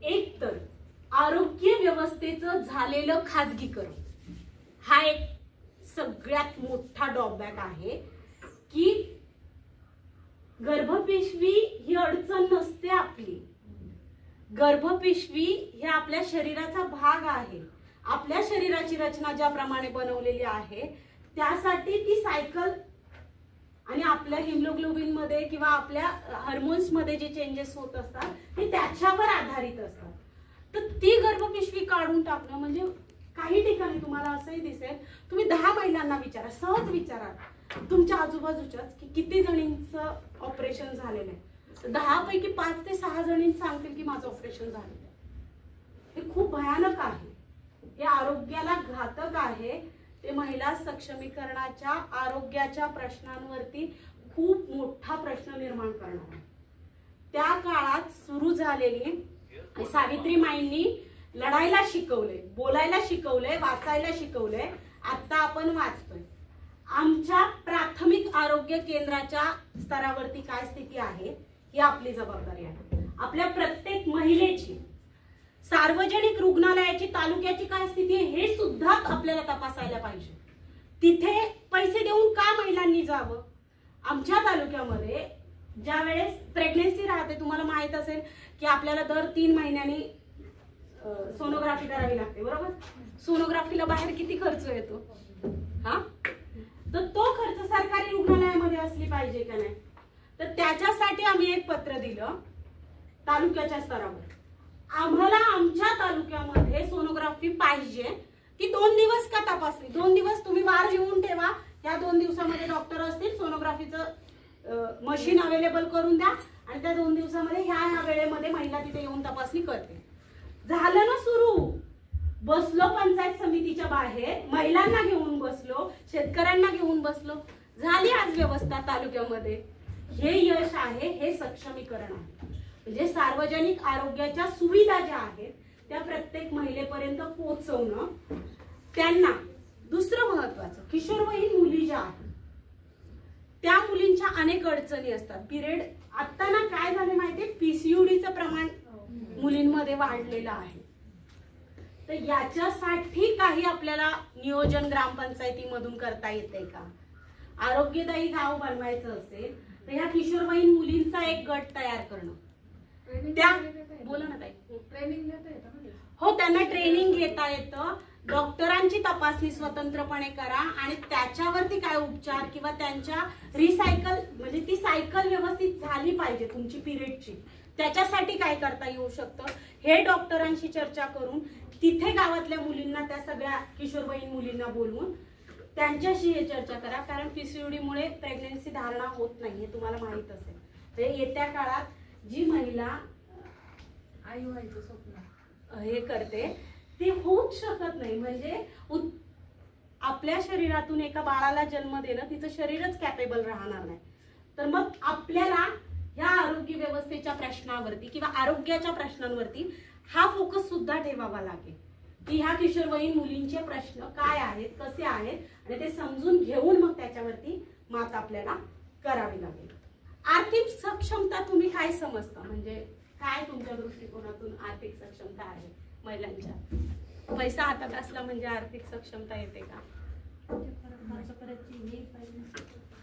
एक तर आरोग्य व्यवस्थेचं झालेलं खाजगीकरण हा एक सगळ्यात मोठा ड्रॉबॅक आहे की गर्भपिशवी ही अडचण नसते आपली. गर्भपिशवी हे आपल्या शरीराचा भाग आहे. आपल्या शरीराची रचना ज्याप्रमाणे बनवलेली आहे त्यासाठी ती सायकल आणि आपल्या हिमोग्लोबिन मध्ये किंवा आपल्या हार्मोन्स मध्ये जे चेंजेस होत असतात ते त्याच्यावर आधारित असतात. तर ती गर्भपिशवी काढून टाकणं म्हणजे काही ठिकाणी तुम्हाला असंही दिसेल, तुम्ही 10 महिलांना विचारा, सहज विचारा तुमच्या आजूबाजूच्याच की किती जणींचं ऑपरेशन झालेलं आहे. 10 पैकी 5 ते 6 जणी सांगतील की माझं ऑपरेशन झालेलं आहे. हे खूप भयानक आहे. हे आरोग्याला घातक आहे. ते महिला सक्षमीकरणाच्या आरोग्याच्या प्रश्नांवरती खूप मोठा प्रश्न निर्माण करणार आहे. त्या काळात सुरू झालेली सावित्रीमाईंनी लढायला शिकवले, बोलायला शिकवले, वाचायला शिकवले. आता आपण वाचतोय. आमच्या प्राथमिक आरोग्य केंद्राच्या स्तरावरती काय स्थिती आहे ही आपली जबाबदारी आहे. आपल्या प्रत्येक महिलेची सार्वजनिक रुग्णालयाची तालुक्याची काय स्थिती आहे हे सुद्धा आपल्याला तपासायला पाहिजे. तिथे पैसे देऊन का महिलांनी जावं? आमच्या तालुक्यामध्ये ज्या वेळेस प्रेग्नेन्सी राहते, तुम्हाला माहित असेल की आपल्याला दर 3 महिन्यांनी सोनोग्राफी करावी लागते, बरोबर? सोनोग्राफीला बाहेर किती खर्च येतो हा? तर तो खर्च सरकारी रुग्णालयामध्ये असली पाहिजे का नाही? तर त्याच्यासाठी आम्ही एक पत्र दिलं तालुक्याच्या स्तरावर. आम्हाला आमच्या तालुक्यामध्ये सोनोग्राफी पाहिजे. ती 2 दिवस का तपासली? 2 दिवस तुम्ही वार लिहून ठेवा. या 2 दिवसामध्ये डॉक्टर असतील, सोनोग्राफीचं मशीन अवेलेबल करून द्या आणि त्या 2 दिवसामध्ये ह्या वेळेमध्ये महिला तिथे येऊन तपासणी करते. झालं ना सुरू. बसलो पंचायत समितीच्या बाहेर, महिलांना घेऊन बसलो, शेतकऱ्यांना घेऊन बसलो, झाली आज व्यवस्था तालुक्यामध्ये. हे यश आहे, हे सक्षमीकरण आहे. म्हणजे सार्वजनिक आरोग्याच्या सुविधा ज्या आहेत त्या प्रत्येक महिलेपर्यंत पोहोचवणं. त्यांना दुसरं महत्वाचं, किशोरवयीन मुली ज्या आहेत त्या मुलींच्या अनेक अडचणी असतात. पिरियड आता ना काय झाले माहितीये, पीसीयूडीचं प्रमाण मुलींमध्ये वाढलेलं आहे. तर याच्यासाठी काही आपल्याला नियोजन ग्रामपंचायतीमधून करता येते का? आरोग्यदायी गाव बनवायचं असेल तर ह्या किशोरवयीन मुलींचा एक गट तयार करणं. त्या बोला ना ताई. ट्रेनिंग देता येतं? हो, त्यांना ट्रेनिंग घेता येतं. डॉक्टरांची तपासणी स्वतंत्रपणे करा आणि त्याच्यावरती काय उपचार किंवा त्यांच्या रिसायकल म्हणजे ती सायकल व्यवस्थित झाली पाहिजे तुमची पिरियडची, त्याच्यासाठी काय करता येऊ शकतं हे डॉक्टरांशी चर्चा करून तिथे गावातल्या मुलींना, त्या सगळ्या किशोरवयीन मुलींना बोलवून त्यांच्याशी हे चर्चा करा. कारण पीसीओडी मुळे प्रेग्नन्सी धारणा होत नाही हे तुम्हाला माहित असेल. तर येत्या काळात जी महिला आई व्हायचं स्वप्न हे करते ते होऊच शकत नाही. म्हणजे आपल्या शरीरातून एका बाळाला जन्म देणं तिचं शरीरच कॅपेबल राहणार नाही. तर मग आपल्याला या आरोग्य व्यवस्थेच्या प्रश्नावरती किंवा आरोग्याच्या प्रश्नांवरती हा फोकस सुद्धा ठेवावा लागेल की ह्या किशोरवयीन मुलींचे प्रश्न काय आहेत, कसे आहेत आणि ते समजून घेऊन मग त्याच्यावरती मात आपल्याला करावी लागेल. आर्थिक सक्षमता तुम्ही काय समजता? म्हणजे काय तुमच्या दृष्टिकोनातून आर्थिक सक्षमता आहे महिलांच्या? पैसा हातात असला म्हणजे आर्थिक सक्षमता येते का?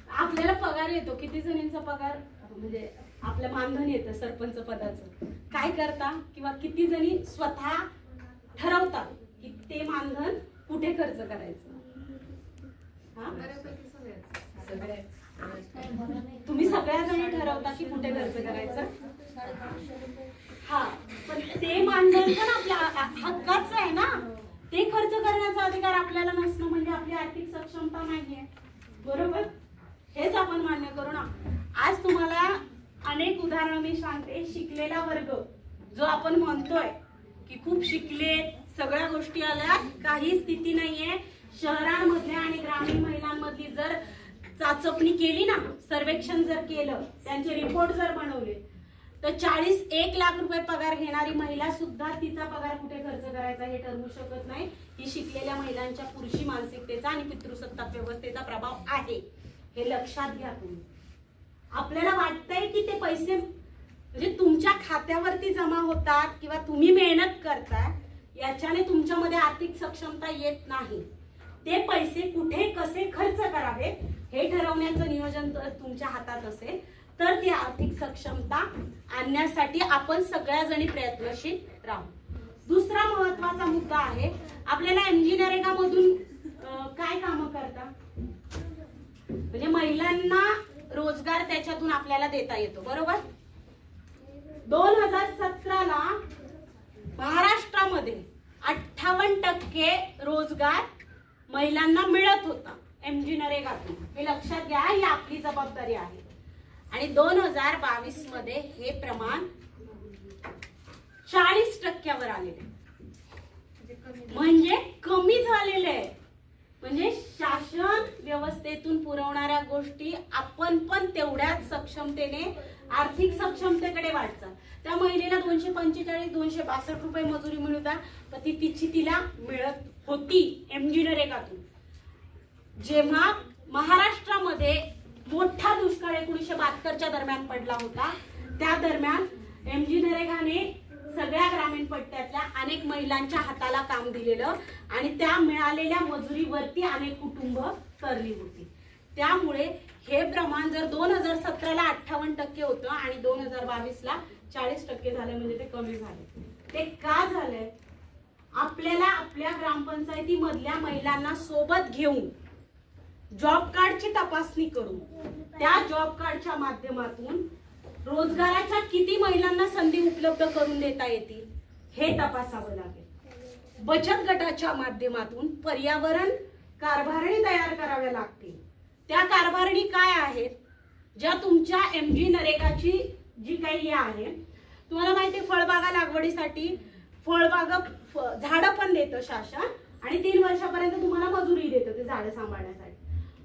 आपल्याला पगार येतो, किती जणींचा पगार म्हणजे आपलं मानधन येतं सरपंच पदाचं, काय करता किंवा किती जणी स्वतः ठरवतात की ते मानधन कुठे खर्च करायचं? तुम्ही सगळ्या जणी ठरवता की कुठे खर्च करायचं. हा, पण ते मानधन पण आपल्या हक्काचं आहे ना. ते खर्च करण्याचा अधिकार आपल्याला नसणं म्हणजे आपली आर्थिक सक्षमता नाहीये, बरोबर? हेच आपण मान्य करू ना. आज तुम्हाला अनेक उदाहरणं मी सांगते. शिकलेला वर्ग जो आपण म्हणतोय की खूप शिकले, सगळ्या गोष्टी आल्या, काही स्थिती नाहीये. शहरांमधल्या आणि ग्रामीण महिलांमधली जर चाचपणी केली ना, सर्वेक्षण जर केलं, त्यांचे रिपोर्ट जर बनवले तर 40-1 लाख रुपये पगार घेणारी महिला सुद्धा तिचा पगार कुठे खर्च करायचा हे ठरवू शकत नाही. ही शिकलेल्या महिलांच्या पुरुषी मानसिकतेचा आणि पितृसत्ताक व्यवस्थेचा प्रभाव आहे, हे लक्षात घ्या तुम्ही. आपल्याला वाटतंय की ते पैसे म्हणजे तुमच्या खात्यावरती जमा होतात किंवा तुम्ही मेहनत करताय याच्याने तुमच्यामध्ये आर्थिक सक्षमता येत नाही. ते पैसे कुठे कसे खर्च करावे हे ठरवण्याचं नियोजन जर तुमच्या हातात असेल तर ती आर्थिक सक्षमता आणण्यासाठी आपण सगळ्या जणी प्रयत्नशील राहू. दुसरा महत्वाचा मुद्दा आहे, आपल्याला MG नरेगा मधून काय कामं करता, म्हणजे महिलांना रोजगार त्याच्यातून आपल्याला देता येतो, बरोबर. 2017ला महाराष्ट्रामध्ये 58% रोजगार महिलांना मिळत होता MG नरेगातून. हे लक्षात घ्या, ही आपली जबाबदारी आहे. आणि 2022 मध्ये हे प्रमाण 40% आलेले, म्हणजे कमी झालेले आहे. म्हणजे शासन व्यवस्थेतून पुरवणाऱ्या गोष्टी आपण पण तेवढ्याच सक्षमतेने आर्थिक सक्षमतेकडे वाटचाल. त्या महिलेला 245-262 रुपये मजुरी मिळतात, पण तिला मिळत होती MG नरेगातून. जेव्हा महाराष्ट्रामध्ये मोठा दुष्काळ 1972च्या दरम्यान पडला होता, त्या दरम्यान MG नरेगाने सगळ्या ग्रामीण पट्ट्यातल्या अनेक महिलांच्या हाताला काम दिलेलं आणि त्या मिळालेल्या मजुरीवरती अनेक कुटुंब तरली होती. त्यामुळे हे प्रमाण जर 2017ला 58% होतं आणि 2022ला 40% झाले, म्हणजे ते कमी झाले. ते का झालंय? आपल्याला आपल्या ग्रामपंचायती मधल्या महिलांना सोबत घेऊन जॉब कार्डची तपासणी करून त्या जॉब कार्डच्या माध्यमातून रोजगाराच्या किती महिलांना संधी उपलब्ध करून देता येतील हे तपासावं लागेल. बचत गटाच्या माध्यमातून पर्यावरण कारभारणी तयार कराव्या लागतील. त्या कारभारणी काय आहेत, ज्या तुमच्या MG नरेगाची जी काही आहे, तुम्हाला माहिती आहे फळबागा लागवडीसाठी फळबागा झाडं पण देतं शासन आणि 3 वर्षापर्यंत तुम्हाला मजुरी देतं ते झाडं सांभाळण्यासाठी.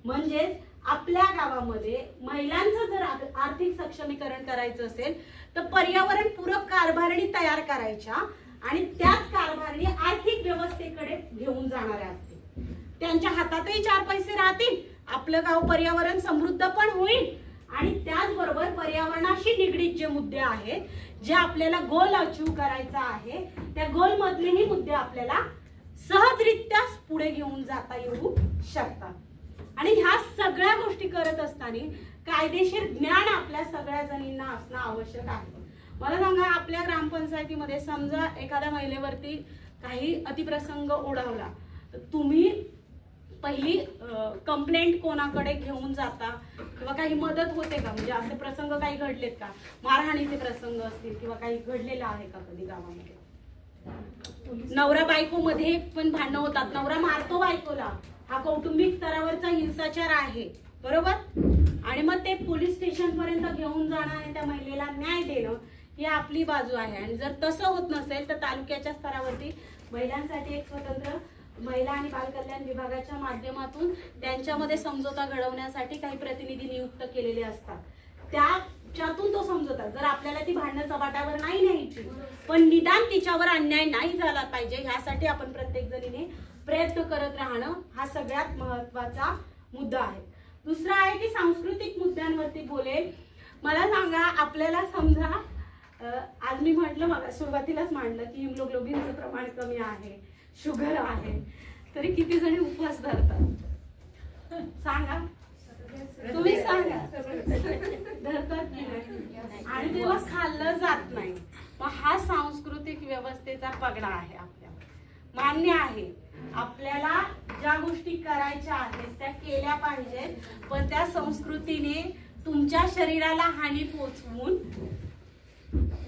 म्हणजेच आपल्या गावामध्ये महिलांचं जर आर्थिक सक्षमीकरण करायचं असेल तर पर्यावरण पूरक कारभारणी तयार करायच्या आणि त्याच कारभारणी आर्थिक व्यवस्थेकडे घेऊन जाणाऱ्या असतील. त्यांच्या हातातही 4 पैसे राहतील, आपलं गाव पर्यावरण समृद्ध पण होईल आणि त्याचबरोबर पर्यावरणाशी निगडीत जे मुद्दे आहेत, जे आपल्याला गोल अचीव करायचा आहे, त्या गोल मधलेही मुद्दे आपल्याला सहजरित्या पुढे घेऊन जाता येऊ शकतात. आणि ह्या सगळ्या गोष्टी करत असताना कायदेशीर ज्ञान आपल्या सगळ्या जणींना असणं आवश्यक आहे. मला सांगा, आपल्या ग्रामपंचायतीमध्ये समजा एखाद्या महिलेवरती काही अतिप्रसंग ओढवला, तुम्ही पहिली कंप्लेंट कोणाकडे घेऊन जाता किंवा काही मदत होते का? म्हणजे असे प्रसंग काही घडलेत का? मारहाणीचे प्रसंग असतील किंवा काही घडलेलं आहे का कधी गावामध्ये? नवरा बायको मध्ये पण भांडणं होतात, नवरा मारतो बायकोला, हा कौटुंबिक स्तरावरचा हिंसाचार आहे, बरोबर. आणि मग ते पोलीस स्टेशन पर्यंत घेऊन जाणं आणि त्या महिलेला न्याय देणं ही आपली बाजू आहे. आणि जर तसं होत नसेल तर तालुक्याच्या स्तरावरती महिलांसाठी एक स्वतंत्र महिला आणि बाल कल्याण विभागाच्या माध्यमातून त्यांच्यामध्ये समझोता घडवण्यासाठी काही प्रतिनिधी नियुक्त केलेले असतात. त्याच्यातून तो समझोता, जर आपल्याला ती भांडणं चबाट्यावर नाही न्यायची पण निदान तिच्यावर अन्याय नाही झाला पाहिजे ह्यासाठी आपण प्रत्येक जणीने प्रयत्न करत राहणं हा सगळ्यात महत्वाचा मुद्दा आहे. दुसरा आहे की सांस्कृतिक मुद्द्यांवरती बोलेल. मला सांगा, आपल्याला समजा आज मी म्हटलं, मला सुरुवातीलाच मांडलं की हिमोग्लोबिनचं प्रमाण कमी आहे, शुगर आहे, तरी किती जणी उपवास धरतात सांगा? तुम्ही सांगा, धरतात की नाही? आणि तेव्हा खाल्लं जात नाही. मग हा सांस्कृतिक व्यवस्थेचा पगडा आहे. आपल्याला मान्य आहे, आपल्याला ज्या गोष्टी करायच्या आहेत त्या केल्या पाहिजेत, पण त्या संस्कृतीने तुमच्या शरीराला हानी पोचवून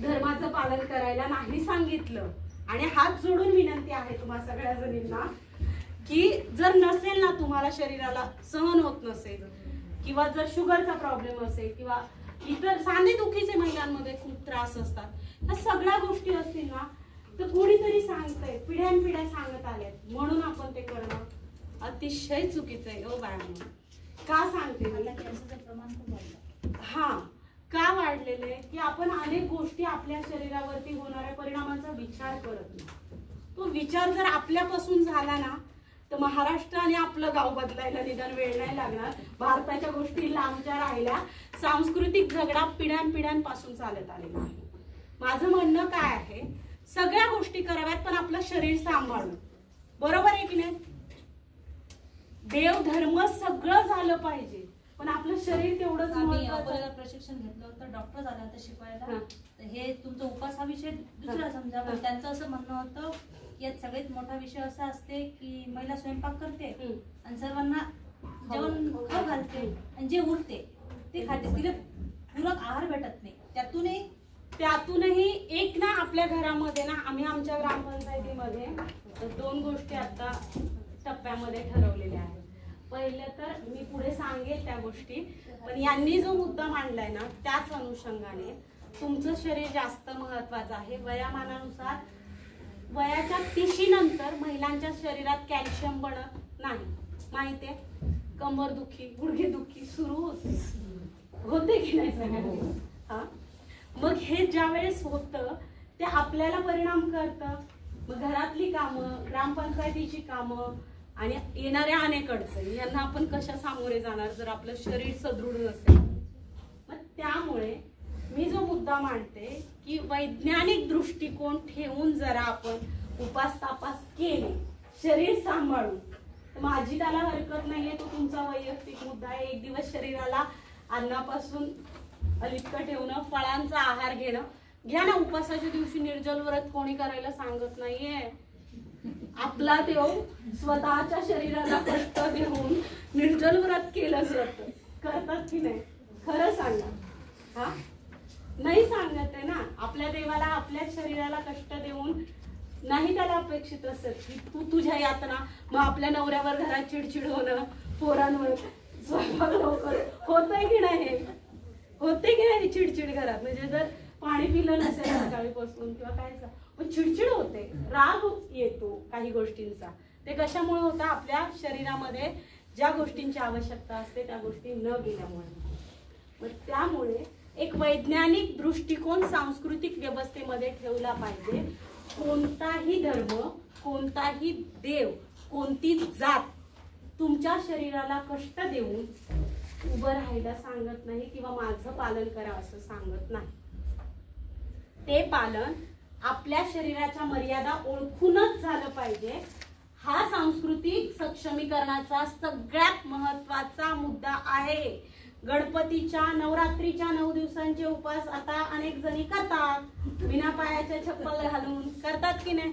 धर्माचं पालन करायला नाही सांगितलं. आणि हात जोडून विनंती आहे तुम्हा सगळ्या जणींना की जर नसेल ना तुम्हाला शरीराला सहन होत नसेल किंवा जर शुगरचा प्रॉब्लेम असेल किंवा इतर सांधेदुखीचे महिलांमध्ये खूप त्रास असतात, या सगळ्या गोष्टी असतील ना तर कोणीतरी सांगतंय, पिढ्यानपिढ्या सांगत आल्यात म्हणून आपण ते करणं अतिशय चुकीचं आहे. ओ बाळांनो, का सांगते मी? हा, का वाढलेलं आहे की आपण अनेक गोष्टी आपल्या शरीरावरती होणाऱ्या परिणामांचा विचार करत नाही. तो विचार जर आपल्यापासून झाला ना तर महाराष्ट्र आणि आपलं गाव बदलायला निदान वेळ नाही लागणार. भारताच्या गोष्टी लांबच्या राहिल्या. सांस्कृतिक झगडा पिढ्यानपिढ्यांपासून चालत आलेला आहे. माझं म्हणणं काय आहे, सगळ्या गोष्टी कराव्यात पण आपलं शरीर सांभाळून. बरोबर आहे की नाही? देव धर्म सगळं झालं पाहिजे पण आपलं शरीर तेवढंच महत्त्वाचं आहे. प्रशिक्षण घेतलं होतं, डॉक्टर झाला होता शिकवायला. हा. तर हे तुमचा उपास हा विषय दुसरा समजा, पण त्यांचं असं म्हणणं होतं की यात सगळ्यात मोठा विषय असा असते की महिला स्वयंपाक करते आणि सर्वांना जेवण खाऊ घालते आणि जे उरते ते खाते, तिला पूरक आहार भेटत नाही. त्यातूनही एक ना आपल्या घरामध्ये ना, आम्ही आमच्या ग्रामपंचायतीमध्ये 2 गोष्टी आता टप्प्यामध्ये ठरवलेल्या आहेत. पहिलं तर मी पुढे सांगेल त्या गोष्टी, पण यांनी जो मुद्दा मांडलाय ना त्याच अनुषंगाने तुमचं शरीर जास्त महत्वाचं आहे. वयामानानुसार वयाच्या 30 नंतर महिलांच्या शरीरात कॅल्शियम बनत नाही, माहितीये? कंबर दुखी, गुडघे दुखी सुरू होते की नाही सगळ्यांना? हा, मग हे ज्या वेळेस होतं ते आपल्याला परिणाम करतं. मग घरातली कामं, ग्रामपंचायतीची कामं आणि येणाऱ्या अनेक अडचणी यांना आपण कशा सामोरे जाणार जर आपलं शरीर सदृढ नसेल? मग त्यामुळे मी जो मुद्दा मांडते की वैज्ञानिक दृष्टिकोन ठेवून जरा आपण उपास तापास केले शरीर सांभाळून, माझी त्याला हरकत नाहीये. तो तुमचा वैयक्तिक मुद्दा आहे. एक दिवस शरीराला अन्नापासून अलिप्त ठेवणं, फळांचा आहार घेणं. घ्या ना, उपासाच्या दिवशी निर्जल व्रत कोणी करायला सांगत नाहीये. आपला देव स्वतःच्या शरीराला कष्ट देऊन निर्जल व्रत केलं जातं. करतात की नाही? खरं सांगा. हा, नाही सांगत आहे ना. आपल्या देवाला आपल्या शरीराला कष्ट देऊन नाही त्याला अपेक्षित असत की तू तुझ्या यातना. मग आपल्या नवऱ्यावर घरात चिडचिड होणं, पोरांवर स्वयंपाक लवकर होतंय की नाही? होते की नाही चिडचिड घरात? म्हणजे जर पाणी पिलं नसेल सकाळीपासून किंवा काय चिडचिड होते, राग येतो काही गोष्टींचा. ते कशामुळे होतं? आपल्या शरीरामध्ये ज्या गोष्टींची आवश्यकता असते त्या गोष्टी न गेल्यामुळे. मग त्यामुळे एक वैज्ञानिक दृष्टिकोन सांस्कृतिक व्यवस्थेमध्ये ठेवला पाहिजे. कोणताही धर्म, कोणताही देव, कोणती जात तुमच्या शरीराला कष्ट देऊन उभं राहायला सांगत नाही किंवा माझं पालन करा असं सांगत नाही. ते पालन आपल्या शरीराच्या मर्यादा ओळखूनच झालं पाहिजे. हा सांस्कृतिक सक्षमीकरणाचा सगळ्यात महत्वाचा मुद्दा आहे. गणपतीच्या नवरात्रीच्या 9 दिवसांचे उपास आता अनेक जणी करतात, बिना पायाच्या चप्पल घालून करतात की नाही?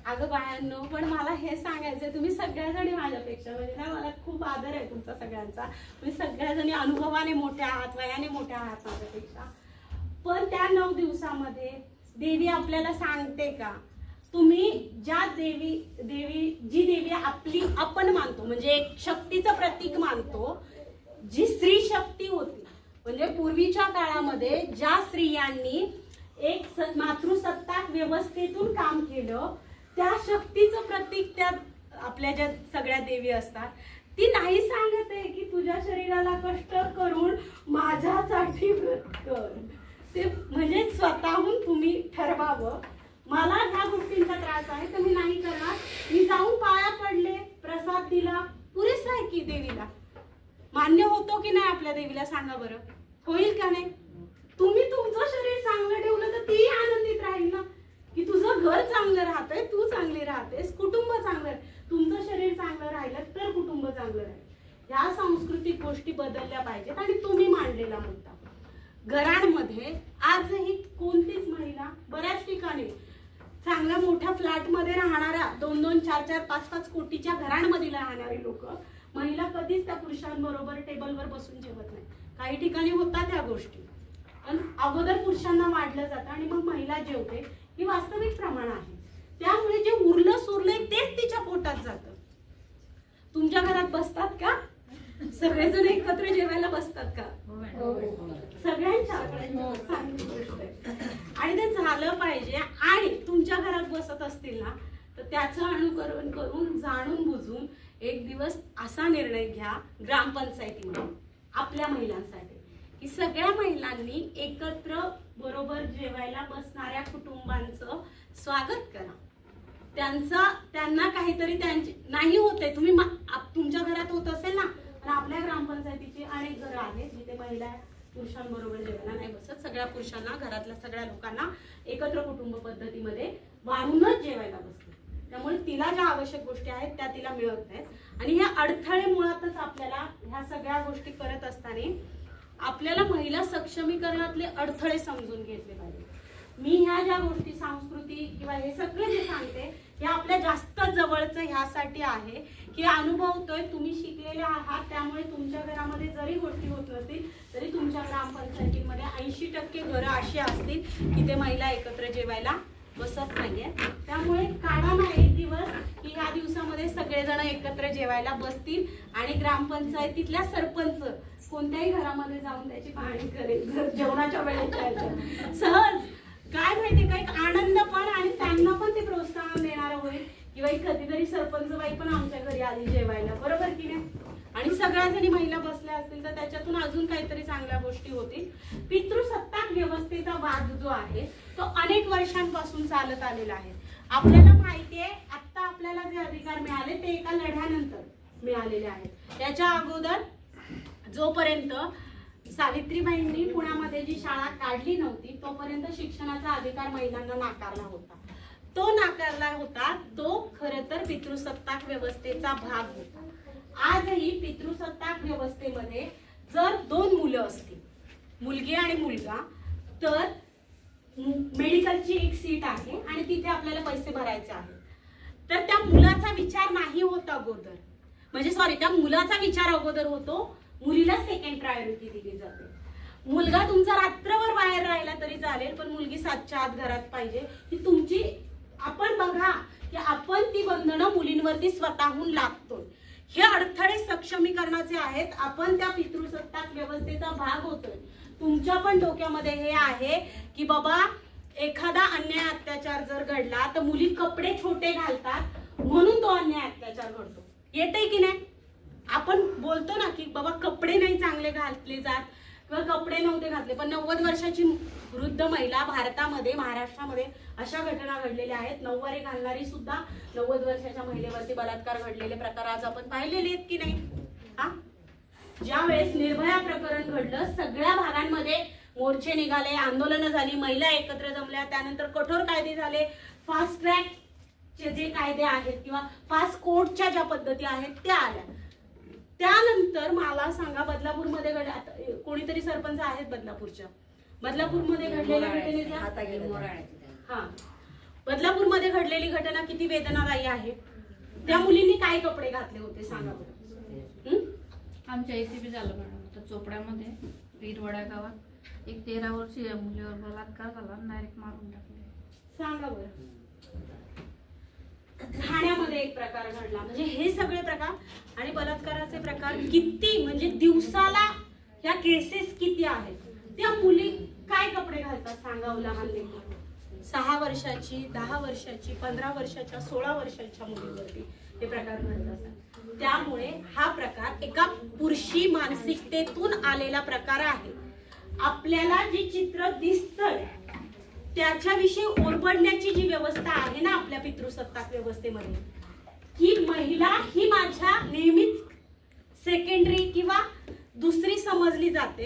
अगं बायांनो, पण मला हे सांगायचंय, तुम्ही सगळ्याजणी माझ्यापेक्षा, म्हणजे ना मला खूप आदर आहे तुमचा सगळ्यांचा. तुम्ही सगळ्याजणी अनुभवाने मोठ्या आहात, वयाने मोठ्या आहात माझ्यापेक्षा. पण त्या 9 दिवसामध्ये देवी आपल्याला सांगते का? तुम्ही ज्या जी देवी आपली आपण मानतो, म्हणजे एक शक्तीचं प्रतीक मानतो, जी स्त्री शक्ती होती, म्हणजे पूर्वीच्या काळामध्ये ज्या स्त्रियांनी एक मातृसत्ताक व्यवस्थेतून काम केलं, त्या शक्तीचं प्रतीक त्या आपल्या ज्या सगळ्या देवी असतात, ती नाही सांगत आहे की तुझ्या शरीराला कष्ट करून माझ्यासाठी व्रत कर. ते म्हणजे स्वतःहून तुम्ही ठरवावं, मला ह्या गोष्टींचा त्रास आहे तर मी नाही करणार. मी जाऊन पाया पडले, प्रसाद दिला, पुरेसा आहे की देवीला? मान्य होतो की नाही आपल्या देवीला? सांगा बरं, होईल का नाही? तुम्ही तुमचं शरीर चांगलं ठेवलं तर ती आनंदित राहील ना, की तुझं घर चांगलं राहतंय, तू चांगली राहतेस, कुटुंब चांगलं. तुमचं शरीर चांगलं राहिलं तर कुटुंब चांगलं राहील. ह्या सांस्कृतिक गोष्टी बदलल्या पाहिजेत. आणि तुम्ही मांडलेला मुद्दा, घरांमध्ये आजही कोणतीच महिला, बऱ्याच ठिकाणी चांगल्या मोठ्या फ्लॅटमध्ये राहणाऱ्या 2-2, 4-4, 5-5 कोटीच्या घरांमध्ये राहणारी लोक, महिला कधीच त्या पुरुषांबरोबर टेबलवर बसून जेवत नाही. काही ठिकाणी होतात त्या गोष्टी, पण अगोदर पुरुषांना वाढलं जातं आणि मग महिला जेवते. ही वास्तविक प्रमाण आहे. त्यामुळे जे उरलं सुरलंय तेच तिच्या पोटात जातं. तुमच्या घरात बसतात का सगळेजण एकत्र जेवायला? बसतात का सगळ्यांच्या? चांगली गोष्ट आहे. आणि ते झालं पाहिजे. आणि तुमच्या घरात बसत असतील ना तर त्याचं अनुकरण करून जाणून बुजून एक दिवस असा निर्णय घ्या ग्रामपंचायतीमध्ये आपल्या महिलांसाठी की सगळ्या महिलांनी एकत्र बरोबर जेवायला बसणाऱ्या कुटुंबांचं स्वागत करा. त्यांना काहीतरी त्यांची नाही होते. तुम्ही तुमच्या घरात होत असेल ना, पण आपल्या ग्रामपंचायतीची अनेक घरं आहेत जिथे महिला पुरुषांबरोबर जेवायला नाही बसत. सगळ्या पुरुषांना, घरातल्या सगळ्या लोकांना एकत्र कुटुंब पद्धतीमध्ये वाढूनच जेवायला बसते. त्यामुळे तिला ज्या आवश्यक गोष्टी आहेत त्या तिला मिळत नाहीत. आणि ह्या अडथळे मुळातच आपल्याला ह्या सगळ्या गोष्टी करत असताना आपल्याला महिला सक्षमीकरणातले अडथळे समजून घेतले पाहिजे. मी ह्या ज्या गोष्टी सांस्कृतिक किंवा हे सगळे जे सांगते हे आपल्या जास्त जवळचं ह्यासाठी आहे की अनुभवतोय, तुम्ही शिकलेले आहात. त्यामुळे तुमच्या घरामध्ये जरी गोष्टी होत नसतील तरी तुमच्या ग्रामपंचायतीमध्ये 80% घरं अशी असतील की ते महिला एकत्र जेवायला बसत नाहीये. त्यामुळे काढा ना एक दिवस की ह्या दिवसामध्ये सगळेजण एकत्र जेवायला बसतील आणि ग्रामपंचायतीतल्या सरपंच कोणत्याही घरामध्ये जाऊन त्याची पाहणी करेल जेवणाच्या वेळेच्या सहज. काय माहिती का, एक आनंद पण आणि त्यांना पण ते प्रोत्साहन देणार होईल की बाई कधीतरी सरपंच बाई पण आमच्या घरी आली जेवायला, बरोबर की नाही. आणि सगळ्या जणी महिला बसल्या असतील तर त्याच्यातून अजून काहीतरी चांगल्या गोष्टी होतील. पितृसत्ताक व्यवस्थेचा वाद जो आहे तो अनेक वर्षांपासून चालत आलेला आहे. आपल्याला माहितीये आता आपल्याला जे अधिकार मिळाले ते एका लढ्यानंतर मिळालेले आहेत. त्याच्या अगोदर जोपर्यंत सावित्रीबाईंनी पुण्यामध्ये जी शाळा काढली नव्हती तोपर्यंत शिक्षणाचा अधिकार महिलांना नाकारला होता. तो खरं तर पितृसत्ताक व्यवस्थेचा भाग होता. आजही पितृसत्ताक व्यवस्थेमध्ये जर 2 मुलं असतील, मुलगी आणि मुलगा, तर मेडिकलची एक सीट आहे आणि तिथे आपल्याला पैसे भरायचे आहेत. तर त्या मुलाचा विचार नाही होत अगोदर, म्हणजे सॉरी त्या मुलाचा विचार अगोदर होतो, मुलीला सेकंड प्रायोरिटी दिली जाते. मुलगा तुमचा रात्रभर बाहेर राहिला तरी चालेल पण मुलगी 7च्या आत घरात पाहिजे. ही तुमची, आपण बघा की आपण ती बंधनं मुलींवरती स्वतःहून लागतोय. हे अडथळे सक्षमीकरणाचे आहेत. आपण त्या पितृसत्ताक व्यवस्थेचा भाग होतोय. तुमच्या पण डोक्यामध्ये हे आहे की बाबा एखादा अन्याय अत्याचार जर घडला तर मुली कपडे छोटे घालतात म्हणून तो अन्याय अत्याचार घडतो. येते की नाही. आपण बोलतो ना की बाबा कपडे नाही चांगले घातले जात किंवा कपडे नव्हते घातले, पण 90 वर्षाची वृद्ध महिला भारतामध्ये, महाराष्ट्रामध्ये अशा घटना घडलेल्या आहेत. 90 घालणारी सुद्धा 90 वर्षाच्या महिलेवरती बलात्कार घडलेले प्रकार आज आपण पाहिलेले आहेत की नाही. हा, ज्या वेळेस निर्भया प्रकरण घडलं सगळ्या भागांमध्ये मोर्चे निघाले, आंदोलनं झाली, महिला एकत्र जमल्या, त्यानंतर कठोर कायदे झाले. फास्ट ट्रॅकचे जे कायदे आहेत किंवा फास्ट कोर्टच्या ज्या पद्धती आहेत त्या आल्या. त्यानंतर मला सांगा बदलापूरमध्ये कोणीतरी सरपंच आहेत बदलापूरच्या, बदलापूरमध्ये घडलेल्या घटनेचा बदलापूरमध्ये घडलेली घटना किती वेदनादायी आहे. त्या मुलींनी काय कपडे घातले होते सांगा बरं. आमच्या इथे बी झालं मॅडम, तर चोपड्यामध्ये वीरवडा गावात एक 13 वर्षीय मुलीवर बलात्कार झाला, डायरेक्ट मारून टाकले. सांगा बरं. ठाण्यामध्ये एक प्रकार घडला. म्हणजे हे सगळे प्रकार आणि बलात्काराचे प्रकार किती, म्हणजे दिवसाला ह्या केसेस किती आहेत. त्या मुली काय कपडे घालतात सांगा. लहान लेकरं 6 वर्षाची, 10 वर्षाची, 15 वर्षाच्या, 16 वर्षाच्या मुलीवरती हे प्रकार घडत असतात. त्यामुळे हा प्रकार एका पुरुषी मानसिकतेतून आलेला प्रकार आहे. आपल्याला जे चित्र दिसतंय त्याच्याविषयी ओरबडण्याची जी व्यवस्था आहे ना आपल्या पितृसत्ताक व्यवस्थेमध्ये, की महिला ही माझ्या नेहमीच सेकंडरी किंवा दुसरी समजली जाते.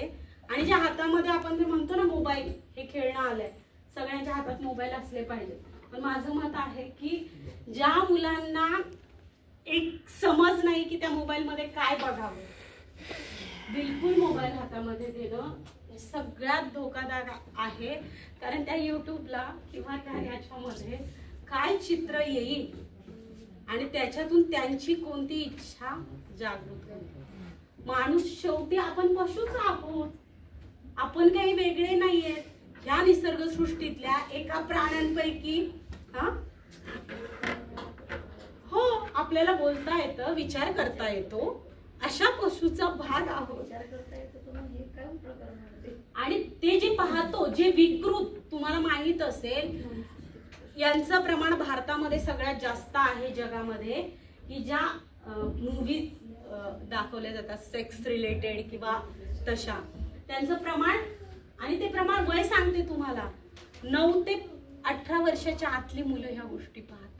आणि ज्या हातामध्ये आपण ते म्हणतो ना मोबाईल, हे खेळणं आलंय, सगळ्यांच्या हातात मोबाईल असले पाहिजे. पण माझं मत आहे की ज्या मुलांना एक समज नाही की त्या मोबाईल मध्ये काय बघावं, बिलकुल मोबाईल हातामध्ये देणं सगळ्यात धोकादायक आहे. कारण त्या युट्यूबला किंवा त्या याच्यामध्ये काय चित्र येईल आणि त्याच्यातून त्यांची कोणती इच्छा जागृत होईल. माणूस शेवटी आपण पशुच आहोत, आपण काही वेगळे नाहीयेत. ह्या निसर्गसृष्टीतल्या एका प्राण्यांपैकी हो आपल्याला बोलता येतं, विचार करता येतो, अशा पशुचा भाग आहोत. आणि ते जे पाहतो, जे विकृत, तुम्हाला माहित असेल यांचं प्रमाण भारतामध्ये सगळ्यात जास्त आहे जगामध्ये, की ज्या मूवीज दाखवल्या जातात सेक्स रिलेटेड किंवा तशा, त्यांचं प्रमाण, आणि ते प्रमाण वय सांगते तुम्हाला 9 ते 18 वर्षाच्या आतली मुलं ह्या गोष्टी पाहतात.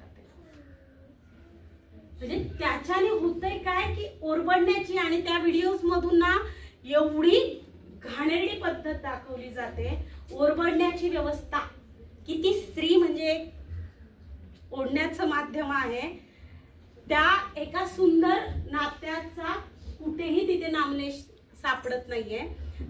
म्हणजे त्याच्याने होतंय काय की ओरबडण्याची आणि त्या व्हिडिओज मधून ना एवढी घाणेरडी पद्धत दाखवली जाते, ओरबडण्याची व्यवस्था की ती स्त्री म्हणजे ओढण्याचं माध्यम आहे, त्या एका सुंदर नात्याचा कुठेही तिथे नामलेश सापडत नाहीये.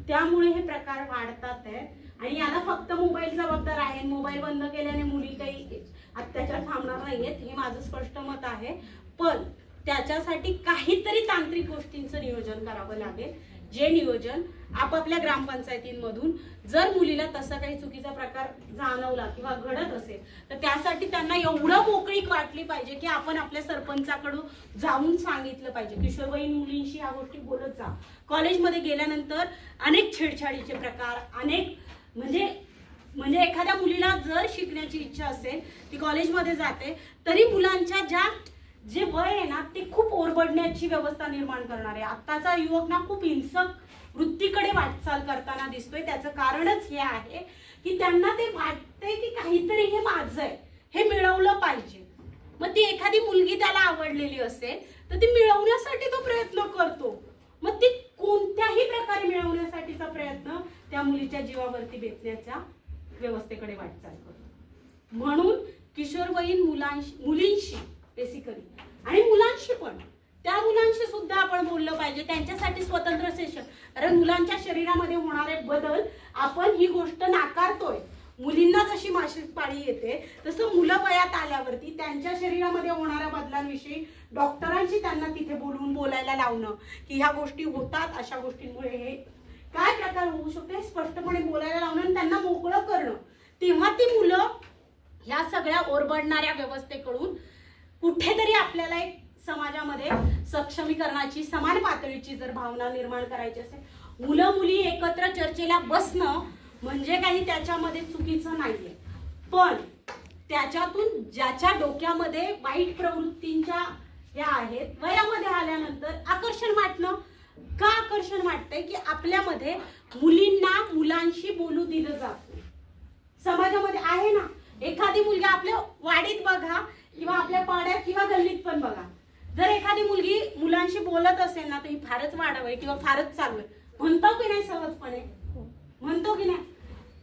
त्यामुळे हे प्रकार वाढतात आहे आणि याला फक्त मोबाईल जबाबदार आहे. मोबाईल बंद केल्याने मुली काही अत्याचार थांबणार नाहीयेत हे माझं स्पष्ट मत आहे. पण त्याच्यासाठी काहीतरी तांत्रिक गोष्टींचं नियोजन करावं लागेल, जे नियोजन आपापल्या ग्रामपंचायतींमधून जर मुलीला तसा काही चुकीचा प्रकार जाणवला किंवा घडत असेल तर त्यासाठी त्यांना एवढं मोकळीक वाटली पाहिजे की आपण आपल्या सरपंचाकडून जाऊन सांगितलं पाहिजे. किशोरवयीन मुलींशी ह्या गोष्टी बोलत जा. कॉलेजमध्ये गेल्यानंतर अनेक छेडछाडीचे प्रकार, अनेक म्हणजे एखाद्या मुलीला जर शिकण्याची इच्छा असेल ती कॉलेजमध्ये जाते तरी मुलांच्या जे वय आहे ना ते खूप ओरबडण्याची व्यवस्था निर्माण करणार आहे. आत्ताचा युवक ना खूप हिंसक वृत्तीकडे वाटचाल करताना दिसतोय. त्याचं कारणच हे आहे की त्यांना ते वाटतंय की काहीतरी हे माझं आहे, हे मिळवलं पाहिजे. मग ती एखादी मुलगी त्याला आवडलेली असेल तर ती मिळवण्यासाठी तो प्रयत्न करतो. मग ती कोणत्याही प्रकारे मिळवण्यासाठीचा प्रयत्न त्या मुलीच्या जीवावरती बेतण्याच्या व्यवस्थेकडे वाटचाल करतो. म्हणून किशोरवयीन मुलींशी बेसिकली आणि मुलांशी पण, त्या मुलांशी सुद्धा आपण बोललं पाहिजे. त्यांच्यासाठी स्वतंत्र सेशन, कारण मुलांच्या शरीरामध्ये होणारे बदल आपण ही गोष्ट नाकारतोय. मुलींना जशी मासिक पाळी येते तसं मुलं वयात आल्यावरती त्यांच्या शरीरामध्ये होणाऱ्या बदलांविषयी डॉक्टरांशी त्यांना तिथे बोलायला लावणं की ह्या गोष्टी होतात, अशा गोष्टींमुळे हे काय प्रकार होऊ शकतो हे स्पष्टपणे बोलायला लावणं आणि त्यांना मोकळं करणं. तेव्हा ती मुलं ह्या सगळ्या ओरबडणाऱ्या व्यवस्थेकडून कुठेतरी आपल्याला एक समाजामध्ये सक्षमीकरणाची, समान पातळीची जर भावना निर्माण करायची असेल, मुलं मुली एकत्र चर्चेला बसणं म्हणजे काही त्याच्यामध्ये चुकीचं नाहीये. पण त्याच्यातून ज्याच्या डोक्यामध्ये वाईट प्रवृत्तींच्या या आहेत, वयामध्ये आल्यानंतर आकर्षण वाटणं. का आकर्षण वाटतंय की आपल्यामध्ये मुलींना मुलांशी बोलू दिलं जात नाही. समाजामध्ये आहे ना, एखादी मुलगी आपल्या वाडीत बघा किंवा आपल्या पाड्यात किंवा गल्लीत पण बघा, जर एखादी मुलगी मुलांशी बोलत असेल ना तर ही फारच वाढव आहे किंवा फारच चालू आहे म्हणतो की नाही, सहजपणे म्हणतो की नाही.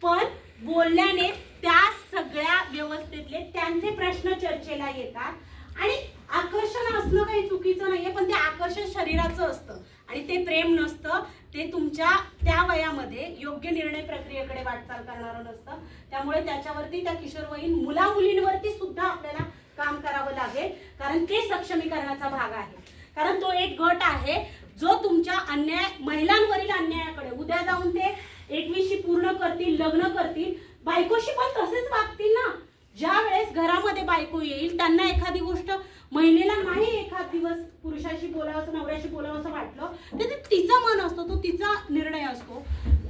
पण बोलल्याने त्या सगळ्या व्यवस्थेतले त्यांचे प्रश्न चर्चेला येतात आणि आकर्षण असणं काही चुकीचं नाहीये, पण ते आकर्षण शरीराचं असतं आणि ते प्रेम नसतं. ते तुमच्या त्या वयामध्ये योग्य निर्णय प्रक्रियेकडे वाटचाल करणारं नसतं. त्यामुळे त्याच्यावरती त्या किशोरवयीन मुलींवरती सुद्धा आपल्याला काम करावं लागेल, कारण ते सक्षमीकरणाचा भाग आहे. कारण तो एक गट आहे जो तुमच्या महिलांवरील अन्यायाकडे, उद्या जाऊन ते 21शी पूर्ण करतील, लग्न करतील, बायकोशी पण तसेच वागतील ना. ज्या वेळेस घरामध्ये बायको येईल त्यांना एखादी गोष्ट महिलेला नाही एखाद दिवस पुरुषाशी बोलावं, नवऱ्याशी बोलावं असं वाटलं तर ते तिचं मन असतो, तो तिचा निर्णय असतो.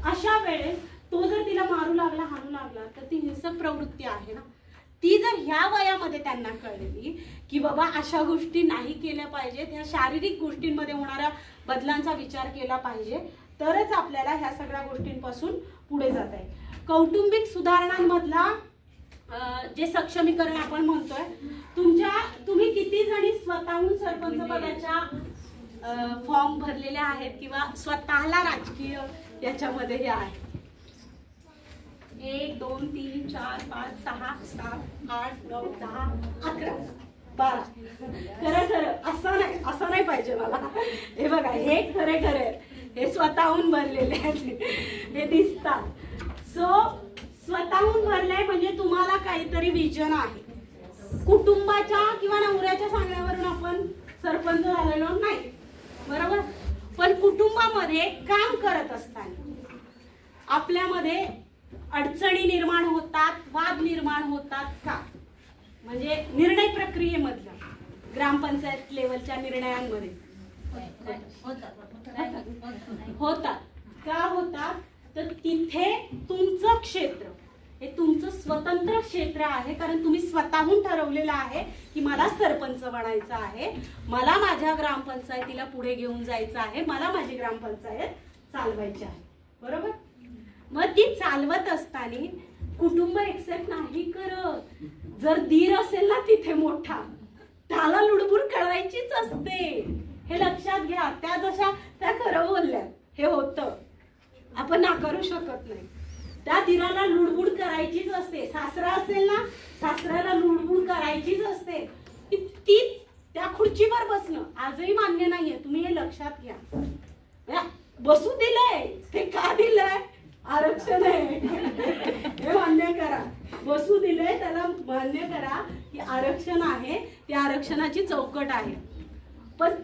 अशा वेळेस तो जर तिला मारू लागला, हाणू लागला तर ती हिंसक प्रवृत्ती आहे ना, ती जर ह्या वयामध्ये त्यांना कळली की बाबा अशा गोष्टी नाही केल्या पाहिजेत, ह्या शारीरिक गोष्टींमध्ये होणाऱ्या बदलांचा विचार केला पाहिजे, तरच आपल्याला ह्या सगळ्या गोष्टींपासून पुढे जाता येईल. कौटुंबिक सुधारणांमधला जे सक्षमीकरण आपण म्हणतोय, तुम्ही किती जणी स्वतःहून सरपंच पदाच्या फॉर्म भरलेले आहेत किंवा स्वतःला राजकीय याच्यामध्ये हे आहे? 1 2 3 4 5 6 7 8 9 10 11 12. खरं असं नाही पाहिजे मला. हे बघा, हे खरे हे स्वतःहून भरलेले आहेत, हे दिसतात. सो स्वतःहून भरलंय म्हणजे तुम्हाला काहीतरी विजन आहे. कुटुंबाच्या किंवा नवऱ्याच्या सांगण्यावरून आपण सरपंच झालेलो नाही, बरोबर. पण कुटुंबामध्ये काम करत असताना आपल्यामध्ये अडचणी निर्माण होतात, वाद निर्माण होतात का? म्हणजे निर्णय प्रक्रियेमधल्या, ग्रामपंचायत लेवलच्या निर्णयांमध्ये होतात. का होतात? तर तिथे तुमचं क्षेत्र हे तुमचं स्वतंत्र क्षेत्र आहे, कारण तुम्ही स्वतःहून ठरवलेलं आहे की मला सरपंच बनायचं आहे, मला माझ्या ग्रामपंचायतीला पुढे घेऊन जायचं आहे, मला माझी ग्रामपंचायत चालवायची आहे, बरोबर. मग ती चालवत असताना कुटुंब एक्सेप्ट नाही करत. जर दीर असेल ना तिथे मोठा, त्याला लुडबुड करायचीच असते, हे लक्षात घ्या. त्या जशा त्या खरं बोलल्या, हे होतं, आपण नाकारू शकत नाही. त्या दिराला लुडबुड करायचीच असते. सासरा असेल ना, सासऱ्याला लुडबुड करायचीच असते. ती त्या खुर्चीवर बसणं आजही मान्य नाहीये, तुम्ही हे लक्षात घ्या. बसू दिलंय, ते का दिलंय? आरक्षण आहे, हे मान्य करा. बसू दिलंय त्याला मान्य करा की आरक्षण आहे, त्या आरक्षणाची चौकट आहे. पण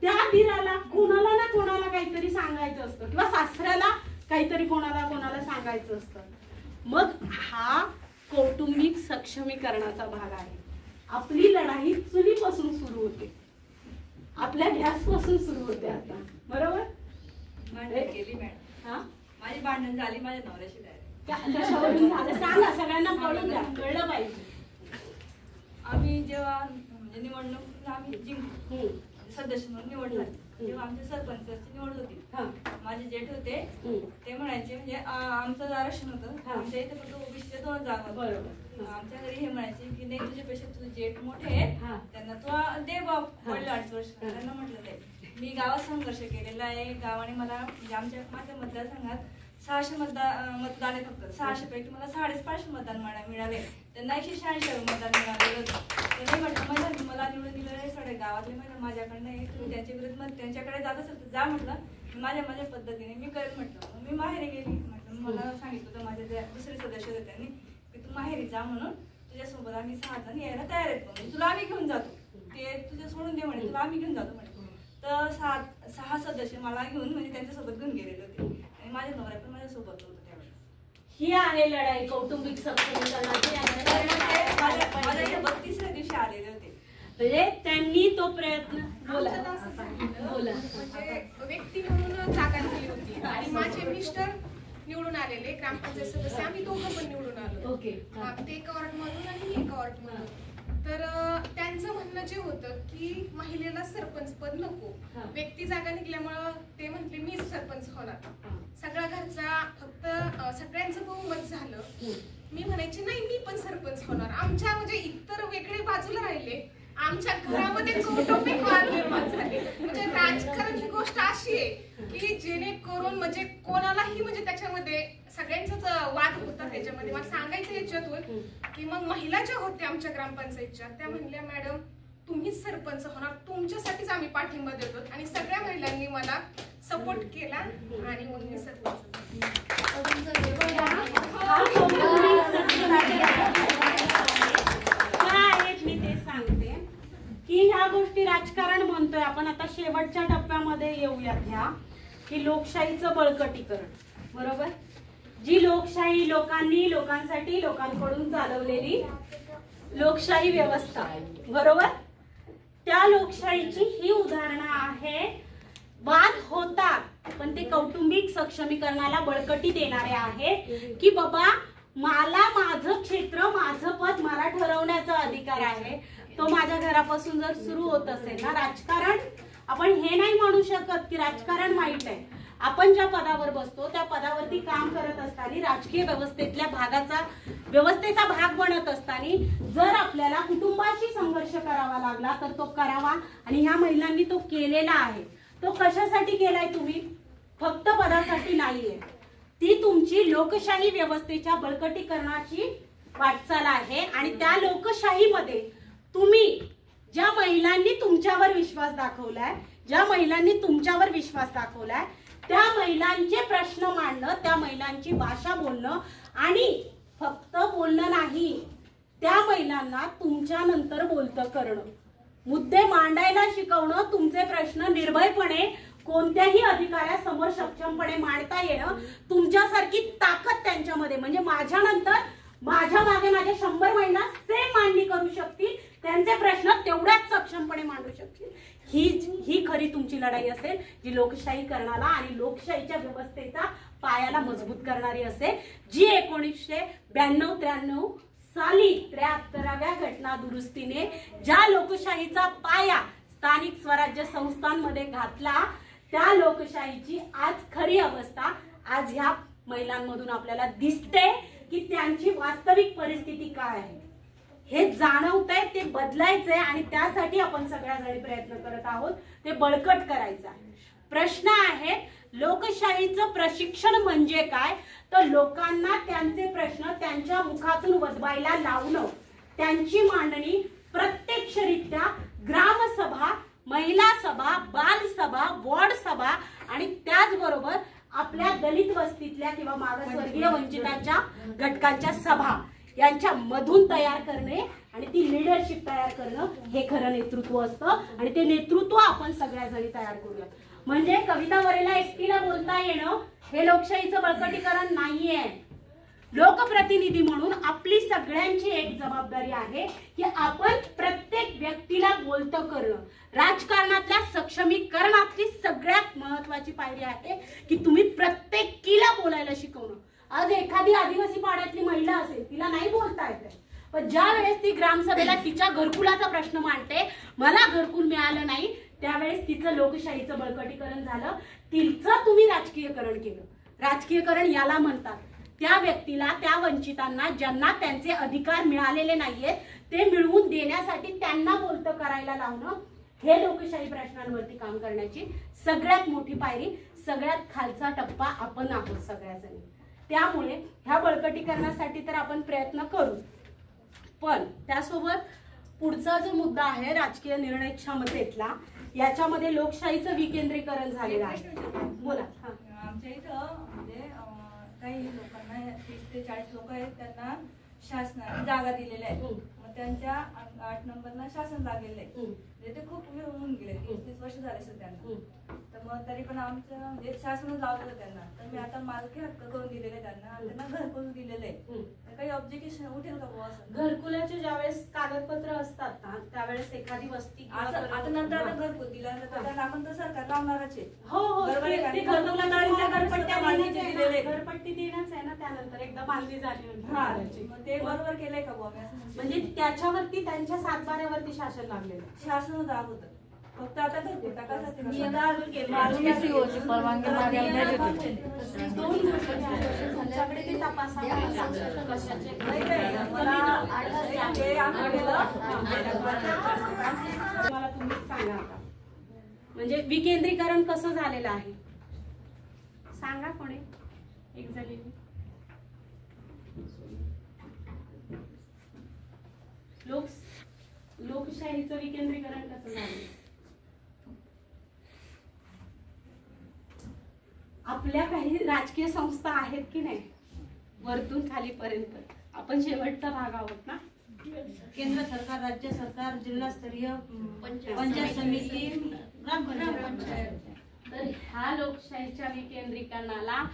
त्या दिराला कोणाला ना कोणाला काहीतरी सांगायचं असतं, किंवा सासऱ्याला काहीतरी कोणाला सांगायचं असतं. मग हा कौटुंबिक सक्षमीकरणाचा भाग आहे. आपली लढाई चुलीपासून सुरू होते, आपल्या गॅसपासून सुरू होते. आता बरोबर केली मॅडम. हा, माझी भांडण झाली माझ्या नवऱ्याशी डायरेक्ट. कशावरून झालं सांगा, सगळ्यांना कळून द्या, कळलं पाहिजे. आम्ही जेव्हा म्हणजे निवडणूक आम्ही जिंकलो, सदस्य म्हणून निवडला, जेव्हा आमच्या सरपंचाची निवड होती, माझे जेठ होते ते म्हणायचे, म्हणजे आमचं आरक्षण होतं, आमच्या इथे फक्त ओबीसीच्या 2 जागा बरोबर. आमच्या घरी हे म्हणायचे की नाही, तुझ्यापेक्षा तुझे जेठ मोठे आहेत, त्यांना तू दे बाप, पडलं 8 वर्ष. त्यांना म्हटलं ते मी गावात संघर्ष केलेला आहे. गावाने मला म्हणजे माझ्या मतदारसंघात 600 मतदान आहे फक्त. 600 पैकी मला 550 मतदान मिळाले, त्यांना 186 मतदान मिळाले. त्यांनी म्हटलं मला निवडून दिलं नाही, सगळे गावातले महिला माझ्याकडनं आहे, तुम्ही त्यांच्या विरुद्ध त्यांच्याकडे जात असेल तर जा म्हटलं, माझ्या पद्धतीने मी करेन म्हटलं. मग मी माहेरी गेली. म्हटलं मला सांगितलं होतं माझ्या दुसरे सदस्य होते त्यांनी की तू माहेरी जा म्हणून, तुझ्यासोबत आम्ही 6 जण यायला तयार आहेत, म्हणजे तुला आम्ही घेऊन जातो, ते तुझ्या सोडून दे म्हणे, तुला आम्ही घेऊन जातो म्हणे. तर 6 सदस्य मला घेऊन म्हणजे त्यांच्यासोबत घेऊन गेलेले होते, आणि माझ्या नवरा पण माझ्यासोबत होतं त्यावेळेस. ही आहे लढाई कौटुंबिक सक्षमीकरणाची. 32व्या दिवशी आलेले होते, म्हणजे त्यांनी तो प्रयत्न बोला. म्हणजे व्यक्ती म्हणून जागा दिली होती, आणि माझे मिस्टर निवडून आलेले ग्रामपंचायत सदस्य, आम्ही दोघं पण निवडून आलो. ओके. ते एका वॉर्डमधून आणि मी एका वॉर्डमधून. तर त्यांचं म्हणणं जे होतं की महिलेला सरपंच पद नको, व्यक्ती जागा निघल्यामुळं ते म्हटले मी सरपंच होणार. सगळ्या घरचा फक्त सगळ्यांचं बहुमत झालं. मी म्हणायचे नाही मी पण सरपंच होणार. आमच्या म्हणजे इतर वेगळे बाजूला राहिले, आमच्या घरामध्ये कौटुंबिक वाद निर्माण झाले. म्हणजे राजकारण ही गोष्ट अशी आहे की जेणेकरून म्हणजे कोणालाही म्हणजे त्याच्यामध्ये सगळ्यांचाच वाद होता. त्याच्यामध्ये मला सांगायचं याच्यातून की मग महिला ज्या होत्या आमच्या ग्रामपंचायतच्या, त्या म्हणल्या मॅडम तुम्हीच सरपंच होणार, तुमच्यासाठीच आम्ही पाठिंबा देतो. आणि सगळ्या महिलांनी मला सपोर्ट केला आणि मग मी सरपंच. मी ते सांगते की ह्या गोष्टी राजकारण म्हणतोय आपण, आता शेवटच्या टप्प्यामध्ये येऊयात ह्या की लोकशाहीचं बळकटीकरण. बरोबर, जी लोकशाही लोकांसाठी लोकांकडून चालवलेली लोकशाही व्यवस्था, बरोबर, त्या लोकशाहीची ही उदाहरणं आहे. वाद होतात पण ते कौटुंबिक सक्षमीकरणाला बळकटी देणारे आहेत की बाबा मला माझं क्षेत्र माझं पद मला ठरवण्याचा अधिकार आहे. तो माझ्या घरापासून जर सुरू होत असेल ना राजकारण, आपण हे नाही म्हणू शकत की राजकारण वाईट आहे. आपण ज्या पदावर बसतो त्या पदावरती काम करत असताना राजकीय व्यवस्थेचा भाग बनत असताना जर आपल्याला कुटुंबाशी संघर्ष करावा लागला तर तो करावा. आणि ह्या महिलांनी तो केलेला आहे. तो कशासाठी केलाय? तुम्ही फक्त पदासाठी नाहीये, ती तुमची लोकशाही व्यवस्थेच्या बळकटीकरणाची वाटचाल आहे. आणि त्या लोकशाहीमध्ये तुम्ही ज्या महिलांनी तुमच्यावर विश्वास दाखवलाय, त्या महिलांचे प्रश्न मांडणं, त्या महिलांची भाषा बोलणं, आणि फक्त बोलणं नाही, त्या महिलांना तुमच्या नंतर बोलतं करणं, मुद्दे मांडायला शिकवणं, तुमचे प्रश्न निर्भयपणे कोणत्याही अधिकाऱ्यासमोर सक्षमपणे मांडता येणं, तुमच्यासारखी ताकद त्यांच्यामध्ये, म्हणजे माझ्या नंतर माझ्या मागे माझ्या 100 महिला सेम मांडणी करू शकतील, त्यांचे प्रश्न तेवढ्याच सक्षमपणे मांडू शकतील. ही खरी तुमची लढाई असेल, जी लोकशाहीकरणाला आणि लोकशाहीच्या व्यवस्थेचा पायाला मजबूत करणारी असेल, जी 1992-93 साली 73व्या घटना दुरुस्तीने ज्या लोकशाहीचा पाया स्थानिक स्वराज्य संस्थांमध्ये घातला, त्या लोकशाहीची आज खरी अवस्था आज ह्या महिलांमधून आपल्याला दिसते की त्यांची वास्तविक परिस्थिती काय आहे. हे जाणवतंय, ते बदलायचंय आणि त्यासाठी आपण सगळ्या जणी प्रयत्न करत आहोत, ते बळकट करायचं आहे. प्रश्न आहे लोकशाहीचं प्रशिक्षण म्हणजे काय? तर लोकांना त्यांचे प्रश्न त्यांच्या मुखातून वदवायला लावणं, त्यांची मांडणी प्रत्यक्षरित्या ग्रामसभा, महिला सभा, बालसभा, वॉर्ड सभा आणि त्याचबरोबर आपल्या दलित वस्तीतल्या किंवा मागासवर्गीय वंचितांच्या घटकांच्या सभा यांच्या मधून तयार करणे आणि ती लिडरशिप तयार करणं हे खरं नेतृत्व असतं. आणि ते नेतृत्व आपण सगळ्या जणी तयार करूया. म्हणजे कविता वरेला एकटीला बोलता येणं हे लोकशाहीचं बळकटीकरण नाहीये. लोकप्रतिनिधी म्हणून आपली सगळ्यांची एक जबाबदारी आहे की आपण प्रत्येक व्यक्तीला बोलतं करणं. राजकारणातल्या सक्षमीकरणातली सगळ्यात महत्वाची पायरी आहे की तुम्ही प्रत्येकीला बोलायला शिकवणं. आज एखादी आदिवासी पाड्यातली महिला असेल, तिला नाही बोलता येत, पण ज्या वेळेस ती ग्रामसभेला तिच्या घरकुलाचा प्रश्न मांडते, मला घरकुल मिळालं नाही, त्यावेळेस तिचं लोकशाहीचं बळकटीकरण झालं, तिचं तुम्ही राजकीयकरण केलं. राजकीयकरण याला म्हणतात. त्या व्यक्तीला, त्या वंचितांना ज्यांना त्यांचे अधिकार मिळालेले नाहीयेत ते मिळवून देण्यासाठी त्यांना बोलतं करायला लावणं हे लोकशाही प्रश्नांवरती काम करण्याची सगळ्यात मोठी पायरी, सगळ्यात खालचा टप्पा आपण आहोत सगळ्याजणी. त्यामुळे ह्या बळकटीकरणासाठी तर आपण प्रयत्न करू, पण त्यासोबत पुढचा जो मुद्दा आहे राजकीय निर्णय क्षमतेतला, याच्यामध्ये लोकशाहीचं विकेंद्रीकरण झालेलं आहे. बोला. आमच्या इथं म्हणजे काही लोकांना 30 ते 40 लोक आहेत, त्यांना शासनाने जागा दिलेल्या आहेत. मग त्यांच्या 8 नंबरला शासन लागलेलं आहे. म्हणजे ते खूप वेळ होऊन गेले, 30 वर्ष झाले असेल त्यांना. तर मग तरी पण आमचं म्हणजे शासन लावलं त्यांना. तर मी आता मालकी हक्क करून दिलेले त्यांना आणि त्यांना घरकुल दिलेलं आहे. काही ऑब्जेक्शन उठेल का बुवा? घरकुलाचे ज्यावेळेस कागदपत्र असतात ना, त्यावेळेस एखादी वस्ती आता नंतर घरकुल दिलं तर त्यांना आपण तर सरकार लावणारच आहे. हो हो, बरोबर आहे का? ते घरपट्टी देण्याच आहे ना, त्यानंतर एकदा बांधली झाली मग ते बरोबर केलंय का बुवा? म्हणजे त्याच्यावरती त्यांच्या सातबाऱ्यावरती शासन लागलेलं. शासन जाग होतं फक्त आता घरकुल टाकायसाठी तुमच्याकडे ते तपासायला मला तुम्हीच सांगा आता, म्हणजे विकेंद्रीकरण कसं झालेलं आहे सांगा कोणी एक जणी. लोकशाहीचं विकेंद्रीकरण कसं झालं? आपल्या काही राजकीय संस्था आहेत की नाही, वरतून खालीपर्यंत आपण शेवटचा भाग आहोत ना. केंद्र सरकार, राज्य सरकार, जिल्हास्तरीय पंचायत समिती, ग्रामपंचायत. तर ह्या लोकशाहीच्या विकेंद्रीकरणाला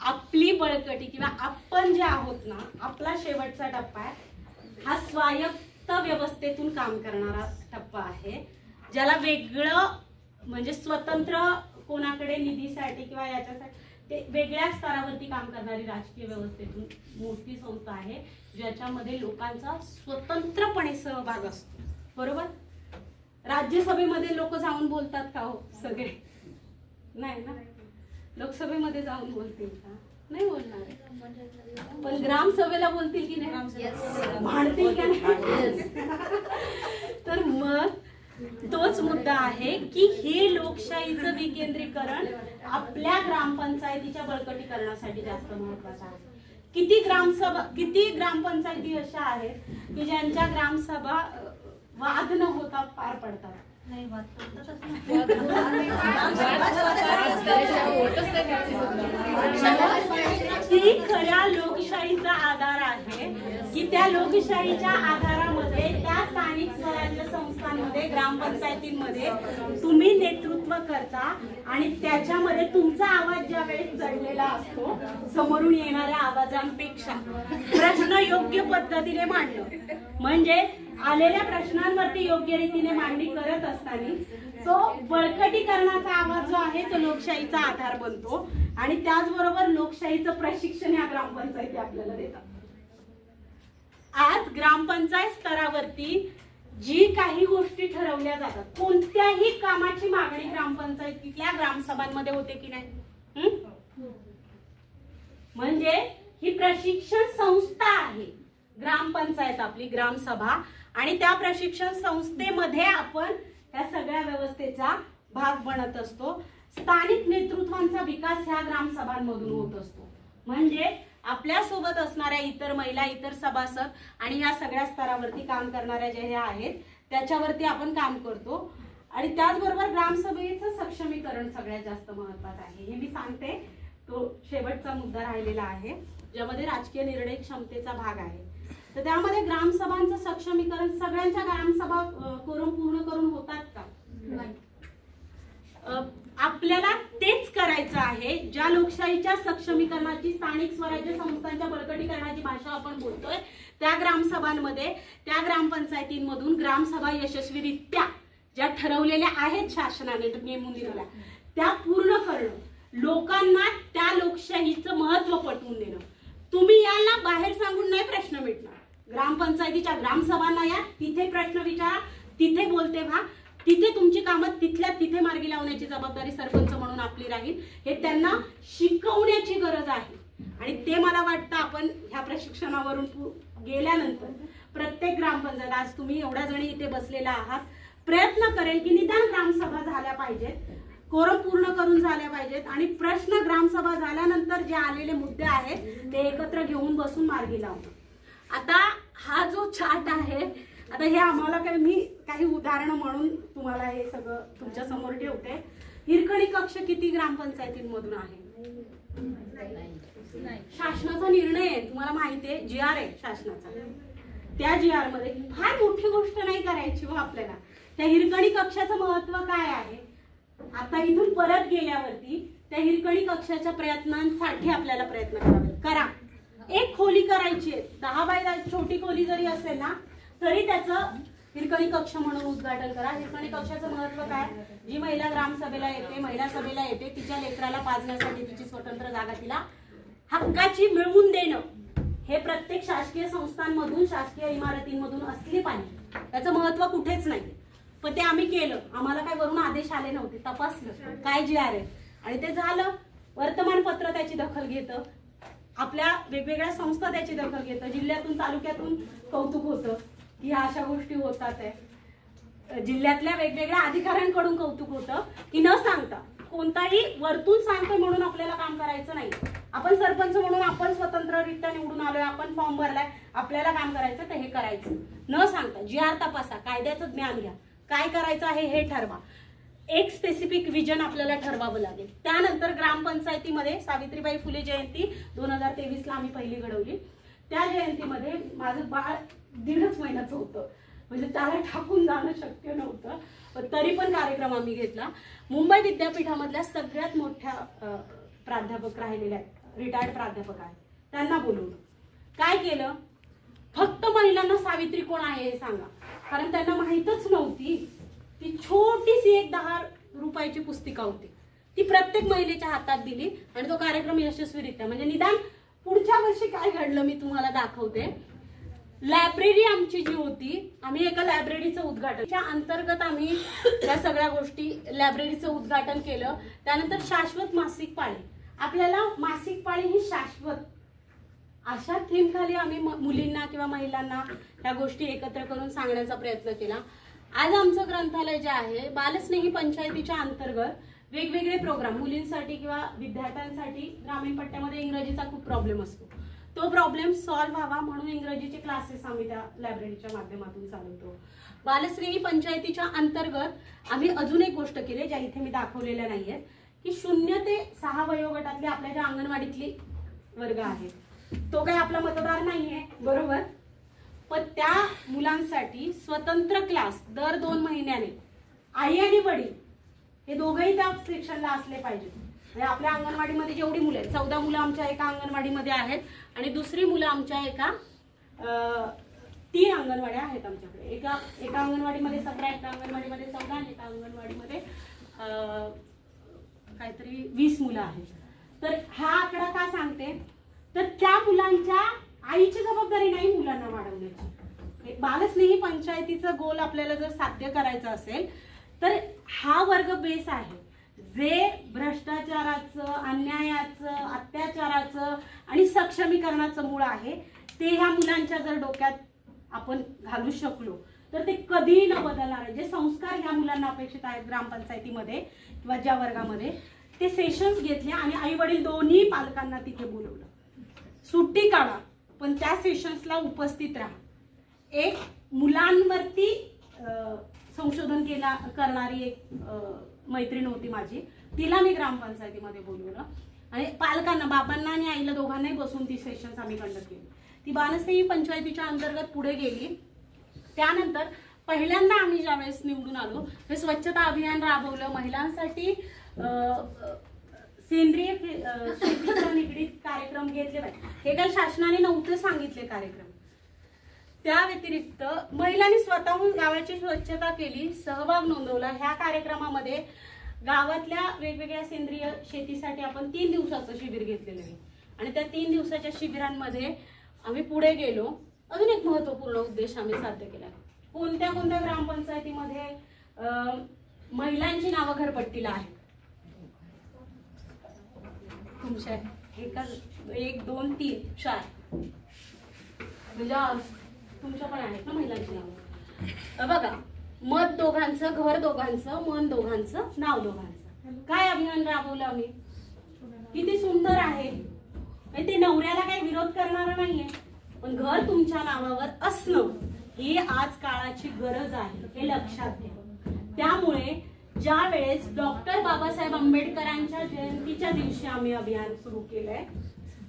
आपली बळकटी किंवा आपण जे आहोत ना, आपला शेवटचा टप्पा आहे हा स्वायत्त व्यवस्थेतून काम करणारा टप्पा आहे, ज्याला वेगळं म्हणजे स्वतंत्र कोणाकडे निधीसाठी किंवा याच्यासाठी ते वेगळ्या स्तरावरती काम करणारी राजकीय व्यवस्थेतून मोठी संस्था आहे, ज्याच्यामध्ये लोकांचा स्वतंत्रपणे सहभाग असतो. बरोबर? राज्यसभेमध्ये लोक जाऊन बोलतात का हो सगळे? नाही ना. लोकसभेमध्ये जाऊन बोलतील का? नाही बोलणार. पण ग्रामसभेला बोलतील की नाही? भांडतील का नाही? तर मग तोच मुद्दा आहे की हे लोकशाहीचं विकेंद्रीकरण आपल्या ग्रामपंचायतीच्या बळकटीकरणासाठी जास्त महत्वाचं आहे. किती ग्रामपंचायती अशा आहेत की ज्यांच्या ग्रामसभा वाद न होता पार पडतात? नाही, ती खऱ्या लोकशाहीचा आधार आहे की त्या लोकशाहीच्या आधारामध्ये त्या स्थानिक स्वराज्य संस्थांमध्ये, ग्रामपंचायतींमध्ये तुम्ही नेतृत्व करता आणि त्याच्यामध्ये तुमचा आवाज ज्या वेळेस चढलेला असतो, समोरून येणाऱ्या आवाजांपेक्षा प्रश्न योग्य पद्धतीने मांडणं, म्हणजे आलेल्या प्रश्नांवरती योग्य रीतीने मांडणी करत असताना तो बळकटीकरणाचा आवाज जो आहे तो लोकशाहीचा आधार बनतो. आणि त्याचबरोबर लोकशाहीचं प्रशिक्षण या ग्रामपंचायती आपल्याला देतात. आज ग्रामपंचायत स्तरावरती जी काही गोष्टी ठरवल्या जातात, कोणत्याही कामाची मागणी ग्रामपंचायतीतल्या ग्रामसभांमध्ये होते की नाही? म्हणजे ही प्रशिक्षण संस्था आहे. ग्रामपंचायत आपली ग्रामसभा, आणि त्या प्रशिक्षण संस्थेमध्ये आपण या सगळ्या व्यवस्थेचा भाग बनत असतो. स्थानिक नेतृत्वांचा विकास ह्या ग्रामसभांमधून होत असतो. म्हणजे आपल्या सोबत असणाऱ्या इतर महिला, इतर सभासद आणि ह्या सगळ्या स्तरावरती काम करणाऱ्या ज्या ह्या आहेत त्याच्यावरती आपण काम करतो. आणि त्याचबरोबर ग्रामसभेचं सक्षमीकरण सगळ्यात जास्त महत्वाचं आहे. हे मी सांगते, तो शेवटचा मुद्दा राहिलेला आहे ज्यामध्ये राजकीय निर्णय क्षमतेचा भाग आहे. तर त्यामध्ये ग्रामसभांचं सक्षमीकरण, सगळ्यांच्या ग्रामसभा कोरम पूर्ण करून होतात का? आपल्याला तेच करायचं आहे. ज्या लोकशाहीच्या सक्षमीकरणाची, स्थानिक स्वराज्य संस्थांच्या बळकटीकरणाची भाषा आपण बोलतोय, त्या ग्रामसभांमध्ये, त्या ग्रामपंचायतींमधून ग्रामसभा यशस्वीरित्या ज्या ठरवलेल्या आहेत शासनाने नेमून दिलेल्या त्या पूर्ण करणं, लोकांना त्या लोकशाहीचं महत्व पटवून देणं. तुम्ही याला बाहेर सांगून नाही प्रश्न मिटणार. ग्रामपंचायतीच्या ग्रामसभांना या, तिथे प्रश्न विचारा, तिथे बोलते व्हा, तिथे तुमची कामं तिथल्या तिथे मार्गी लावण्याची जबाबदारी सरपंच म्हणून आपली राहील. हे त्यांना शिकवण्याची गरज आहे. आणि ते मला वाटतं आपण ह्या प्रशिक्षणावरून गेल्यानंतर प्रत्येक ग्रामपंचायत, आज तुम्ही एवढ्या जणी इथे बसलेला आहात, प्रयत्न करेल की निदान ग्रामसभा झाल्या पाहिजेत, कोरम पूर्ण करून झाल्या पाहिजेत, आणि प्रश्न ग्रामसभा झाल्यानंतर जे आलेले मुद्दे आहेत ते एकत्र घेऊन बसून मार्गी लावणं. आता हा जो चार्ट आहे, आता हे आम्हाला मी काही उदाहरणं म्हणून तुम्हाला हे सगळं तुमच्या समोर ठेवते. हिरकणी कक्ष किती ग्रामपंचायतींमधून आहे? शासनाचा निर्णय आहे, तुम्हाला माहिती आहे, GR आहे शासनाचा. त्या GR मध्ये फार मोठी गोष्ट नाही करायची व आपल्याला. त्या हिरकणी कक्षाचं महत्व काय आहे? आता इथून परत गेल्यावरती त्या हिरकणी कक्षाच्या प्रयत्नांसाठी आपल्याला प्रयत्न करावे. करा. एक खोली करायची आहे, 10 बाय 10 छोटी खोली जरी असेल ना तरी त्याचं हिरकणी कक्ष म्हणून उद्घाटन करा. हिरकणी कक्षाचं महत्व काय? जी महिला ग्रामसभेला येते, महिला सभेला येते, तिच्या लेकराला पाजण्यासाठी तिची स्वतंत्र जागा तिला हक्काची मिळवून देणं, हे प्रत्येक शासकीय संस्थांमधून, शासकीय इमारतींमधून असले पाहिजे. त्याचं महत्व कुठेच नाही. पण ते आम्ही केलं. आम्हाला काय वरून आदेश आले नव्हते, तपासलं काय GR आहे आणि ते झालं. वर्तमानपत्र त्याची दखल घेतं, आपल्या वेगवेगळ्या संस्था त्याची दखल घेतं, जिल्ह्यातून तालुक्यातून कौतुक होतं की ह्या अशा गोष्टी होतात आहे, जिल्ह्यातल्या वेगवेगळ्या अधिकाऱ्यांकडून कौतुक होतं की न सांगता, कोणताही वरतून सांगतोय म्हणून आपल्याला काम करायचं नाही. आपण सरपंच म्हणून आपण स्वतंत्ररित्या निवडून आलोय, आपण फॉर्म भरलाय, आपल्याला काम करायचं तर हे करायचं. न सांगता GR तपासा, कायद्याचं ज्ञान घ्या, काय करायचं आहे हे ठरवा. एक स्पेसिफिक विजन आपल्याला ठरवावं लागेल. त्यानंतर ग्रामपंचायतीमध्ये सावित्रीबाई फुले जयंती 2023 ला आम्ही पहिली घडवली. त्या जयंतीमध्ये माझं बाळ 1.5 महिन्याचं होतं, म्हणजे त्याला टाकून जाणं शक्य नव्हतं, पण तरी पण कार्यक्रम आम्ही घेतला. मुंबई विद्यापीठामधल्या सगळ्यात मोठ्या प्राध्यापक राहिलेल्या आहेत, रिटायर्ड प्राध्यापक आहेत, त्यांना बोलवलं. काय केलं? फक्त महिलांना सावित्री कोण आहे हे सांगा, कारण त्यांना माहीतच नव्हती. ती छोटीशी एक 10 रुपयाची पुस्तिका होती, ती प्रत्येक महिलेच्या हातात दिली आणि तो कार्यक्रम यशस्वीरित्या, म्हणजे निदान पुढच्या वर्षी काय घडलं मी तुम्हाला दाखवते. लायब्ररी आमची जी होती, आम्ही एका लायब्ररीचं उद्घाटन, त्या अंतर्गत आम्ही त्या सगळ्या गोष्टी, लायब्ररीचं उद्घाटन केलं. त्यानंतर शाश्वत मासिक पाळी, आपल्याला मासिक पाळी ही शाश्वत, अशा थीम खाली आम्ही मुलींना किंवा महिलांना ह्या गोष्टी एकत्र करून सांगण्याचा प्रयत्न केला. आज आमचं ग्रंथालय जे आहे, बालस्नेही पंचायतीच्या अंतर्गत वेगवेगळे प्रोग्राम मुलींसाठी किंवा विद्यार्थ्यांसाठी, ग्रामीण पट्ट्यामध्ये इंग्रजीचा खूप प्रॉब्लेम असतो, तो प्रॉब्लेम सॉल्व्ह व्हावा म्हणून इंग्रजीचे क्लासेस आम्ही त्या लायब्ररीच्या माध्यमातून चालवतो. बालस्नेही पंचायतीच्या अंतर्गत आम्ही अजून एक गोष्ट केली, ज्या इथे मी दाखवलेल्या नाहीये, की 0 ते 6 वयोगटातली आपल्या ज्या अंगणवाडीतली वर्ग आहे, तो काही आपला मतदार नाहीये, बरोबर, पण त्या मुलांसाठी स्वतंत्र क्लास दर 2 महिन्याने, आई आणि वडील हे दोघंही त्या सेक्शनला असले पाहिजेत. म्हणजे आपल्या अंगणवाडीमध्ये जेवढी मुलं आहेत, 14 मुलं आमच्या एका अंगणवाडीमध्ये आहेत आणि दुसरी मुलं आमच्या एका 3 अंगणवाड्या आहेत आमच्याकडे. एका अंगणवाडीमध्ये 17, एका अंगणवाडीमध्ये 14 आणि एका अंगणवाडीमध्ये काहीतरी 20 मुलं आहेत. तर हा आकडा का सांगते, तर त्या मुलांच्या आईची जबाबदारी नाही मुलांना वाढवण्याची. बालस्नेही पंचायतीचा गोल आपल्याला जर साध्य करायचा असेल तर हा वर्ग बेस आहे, जे भ्रष्टाचाराचं, अन्यायाचं, अत्याचाराचं आणि सक्षमीकरणाचं मूळ आहे. ते ह्या मुलांच्या जर डोक्यात आपण घालू शकलो तर ते कधीही न बदलणार आहे. जे संस्कार ह्या मुलांना अपेक्षित आहेत ग्रामपंचायतीमध्ये किंवा ज्या वर्गामध्ये, ते सेशन्स घेतले आणि आई वडील दोन्ही पालकांना तिथे बोलवलं. सुट्टी काढा पण त्या सेशन्सला उपस्थित राहा. एक मुलांवरती संशोधन करणारी एक मैत्रीण होती माझी, तिला मी ग्रामपंचायतीमध्ये बोलवलं आणि पालकांना, बाबांना आणि आईला दोघांनाही बसून ती सेशन्स आम्ही कंडक्ट केली. ती बाणस्नेही पंचायतीच्या अंतर्गत पुढे गेली. त्यानंतर पहिल्यांदा आम्ही ज्यावेळेस निवडून आलो हे स्वच्छता अभियान राबवलं. महिलांसाठी सेंद्रिय शेतीच्या निगडीत कार्यक्रम घेतले पाहिजे. हे काही शासनाने नव्हते सांगितले कार्यक्रम. त्या व्यतिरिक्त महिलांनी स्वतःहून गावाची स्वच्छता केली, सहभाग नोंदवला. ह्या कार्यक्रमामध्ये गावातल्या वेगवेगळ्या सेंद्रिय शेतीसाठी आपण 3 दिवसाचं शिबिर घेतलेलं आहे आणि त्या 3 दिवसाच्या शिबिरांमध्ये आम्ही पुढे गेलो. अजून एक महत्त्वपूर्ण उद्देश आम्ही साध्य केला. कोणत्या कोणत्या ग्रामपंचायतीमध्ये महिलांची नावं घरपट्टीला आहेत तुमच्या? 1 2 3 4 म्हणजे तुमच्या पण आहेत ना महिलांची नावं. बघा, मत दोघांचं, घर दोघांचं, मन दोघांचं, नाव दोघांचं. काय अभियान राबवलं आम्ही, किती सुंदर आहे. ते नवऱ्याला काही विरोध करणार नाहीये, पण घर तुमच्या नावावर असणं ही आज काळाची गरज आहे, हे लक्षात घ्या. त्यामुळे ज्या वेळेस डॉक्टर बाबासाहेब आंबेडकरांच्या जयंतीच्या दिवशी आम्ही अभियान सुरू केलंय,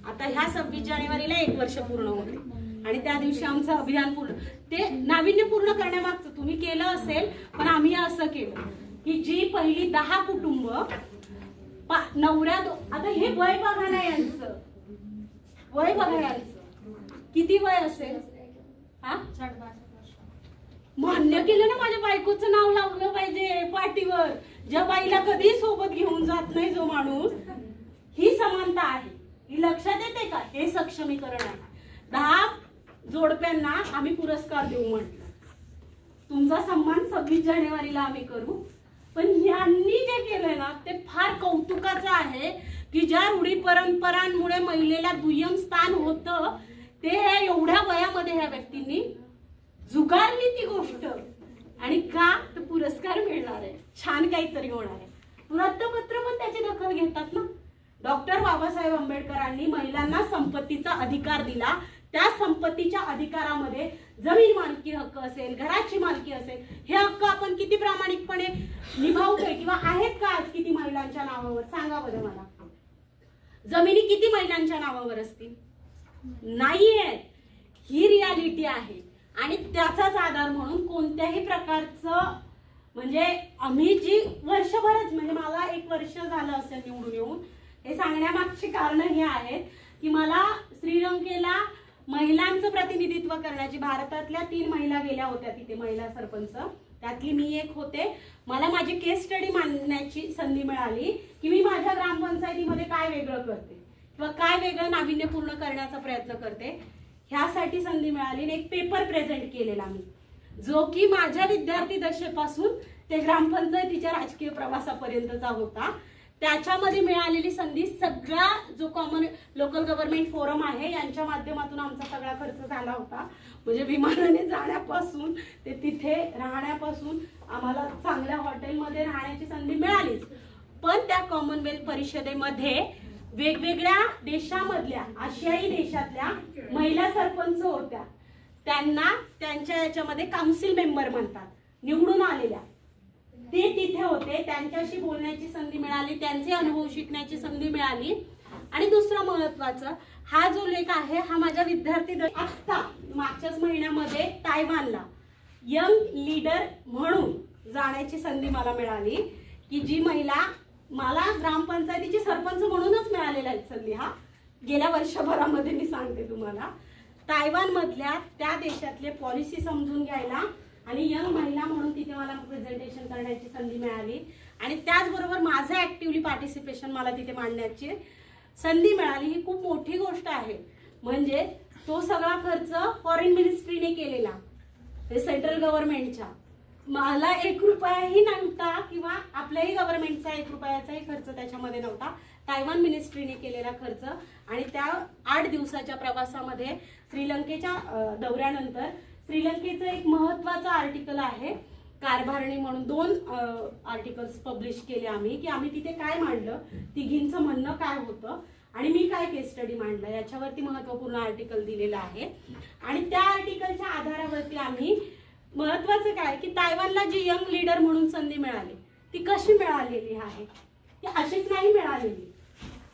आता ह्या 26 जानेवारीला 1 वर्ष पूर्ण होते आणि त्या दिवशी आमचं अभियान पूर्ण, ते नाविन्यपूर्ण करण्यामागचं तुम्ही केलं असेल, पण आम्ही असं केलं की जी पहिली 10 कुटुंब नवऱ्या, आता हे वय बघा ना यांचं, वय बघा यांचं किती वय असेल, हा 62 मान्य केलं ना, माझ्या बायकोचं नाव लावलं पाहिजे पाठीवर. ज्या बाईला कधी सोबत घेऊन जात नाही जो माणूस, ही समानता आहे, ही लक्षात येते का? हे सक्षमीकरण आहे. 10 जोडप्यांना आम्ही पुरस्कार देऊ म्हटलं. तुमचा सन्मान 26 जानेवारीला आम्ही करू. पण यांनी जे केलंय ना ते फार कौतुकाचं आहे की ज्या रूढी परंपरांमुळे महिलेला दुय्यम स्थान होतं ते एवढ्या वयामध्ये ह्या व्यक्तींनी जुगारली ती गोष्ट. आणि का तर पुरस्कार मिळणार आहे, छान काहीतरी होणार आहे. वृत्तपत्र पण त्याची दखल घेतात ना. डॉक्टर बाबासाहेब आंबेडकरांनी महिलांना संपत्तीचा अधिकार दिला. त्या संपत्तीच्या अधिकारामध्ये जमीन मालकी हक्क असेल, घराची मालकी असेल, हे हक्क आपण किती प्रामाणिकपणे निभावतोय किंवा आहेत का आज किती महिलांच्या नावावर? सांगा बरं मला. जमिनी किती महिलांच्या नावावर असतील? नाहीये. ही रियालिटी आहे आणि त्याचाच आधार म्हणून कोणत्याही प्रकारचं, म्हणजे आम्ही जी वर्षभरच, म्हणजे मला 1 वर्ष झालं असेल निवडून येऊन, हे सांगण्यामागची कारण ही आहेत की मला श्रीलंकेला महिलांचं प्रतिनिधित्व करण्याची, भारतातल्या 3 महिला गेल्या होत्या तिथे, महिला सरपंच, त्यातली मी एक होते. मला माझी केस स्टडी मांडण्याची संधी मिळाली की मी माझ्या ग्रामपंचायतीमध्ये काय वेगळं करते किंवा काय वेगळं नाविन्यपूर्ण करण्याचा प्रयत्न करते, ह्यासाठी संधी मिळाली. एक पेपर प्रेझेंट केलेला मी, जो की माझ्या विद्यार्थी दशेपासून ते ग्रामपंचायतीच्या राजकीय प्रवासापर्यंतचा होता. त्याच्यामध्ये मिळालेली संधी, सगळा जो कॉमन लोकल गव्हर्नमेंट फोरम आहे यांच्या माध्यमातून आमचा सगळा खर्च झाला होता. म्हणजे विमानाने जाण्यापासून ते तिथे राहण्यापासून आम्हाला चांगल्या हॉटेलमध्ये राहण्याची संधी मिळालीच. पण त्या कॉमनवेल्थ परिषदेमध्ये वेगवेगळ्या देशामधल्या, आशियाई देशातल्या महिला सरपंच होत्या. त्यांना त्यांच्या याच्यामध्ये काउन्सिल मेंबर म्हणतात, निवडून आलेल्या, ते तिथे होते. त्यांच्याशी बोलण्याची संधी मिळाली, त्यांचे अनुभव शिकण्याची संधी मिळाली. आणि दुसरं महत्वाचं, हा जो लेख आहे हा माझ्या विद्यार्थी आत्ता मागच्याच महिन्यामध्ये तायवानला यंग लीडर म्हणून जाण्याची संधी मला मिळाली की जी महिला मला ग्रामपंचायतीची सरपंच म्हणूनच मिळालेला आहे संधी. हा गेल्या वर्षभरामध्ये मी सांगते तुम्हाला, तायवान मधल्या त्या देशातले पॉलिसी समजून घ्यायला आणि यंग महिला म्हणून तिथे मला प्रेझेंटेशन करण्याची संधी मिळाली. आणि त्याचबरोबर माझं ऍक्टिव्हली पार्टिसिपेशन मला तिथे मांडण्याची संधी मिळाली. ही खूप मोठी गोष्ट आहे. म्हणजे तो सगळा खर्च फॉरेन मिनिस्ट्रीने केलेला, ते सेंट्रल गव्हर्नमेंटच्या. मला 1 रुपयाही नव्हता किंवा आपल्याही गव्हर्नमेंटचा 1 रुपयाचाही खर्च त्याच्यामध्ये नव्हता. तायवान मिनिस्ट्रीने केलेला खर्च आणि त्या 8 दिवसाच्या प्रवासामध्ये श्रीलंकेच्या दौऱ्यानंतर श्रीलंकेचं एक महत्वाचं आर्टिकल आहे कारभारणी म्हणून 2 आर्टिकल्स पब्लिश केले आम्ही की आम्ही तिथे काय मांडलं, तिघींचं म्हणणं काय होतं आणि मी काय केस स्टडी मांडला याच्यावरती महत्वपूर्ण आर्टिकल दिलेलं आहे. आणि त्या आर्टिकलच्या आधारावरती आम्ही महत्वाचं काय की तायवानला जी यंग लीडर म्हणून संधी मिळाली ती कशी मिळालेली आहे, ती अशीच नाही मिळालेली.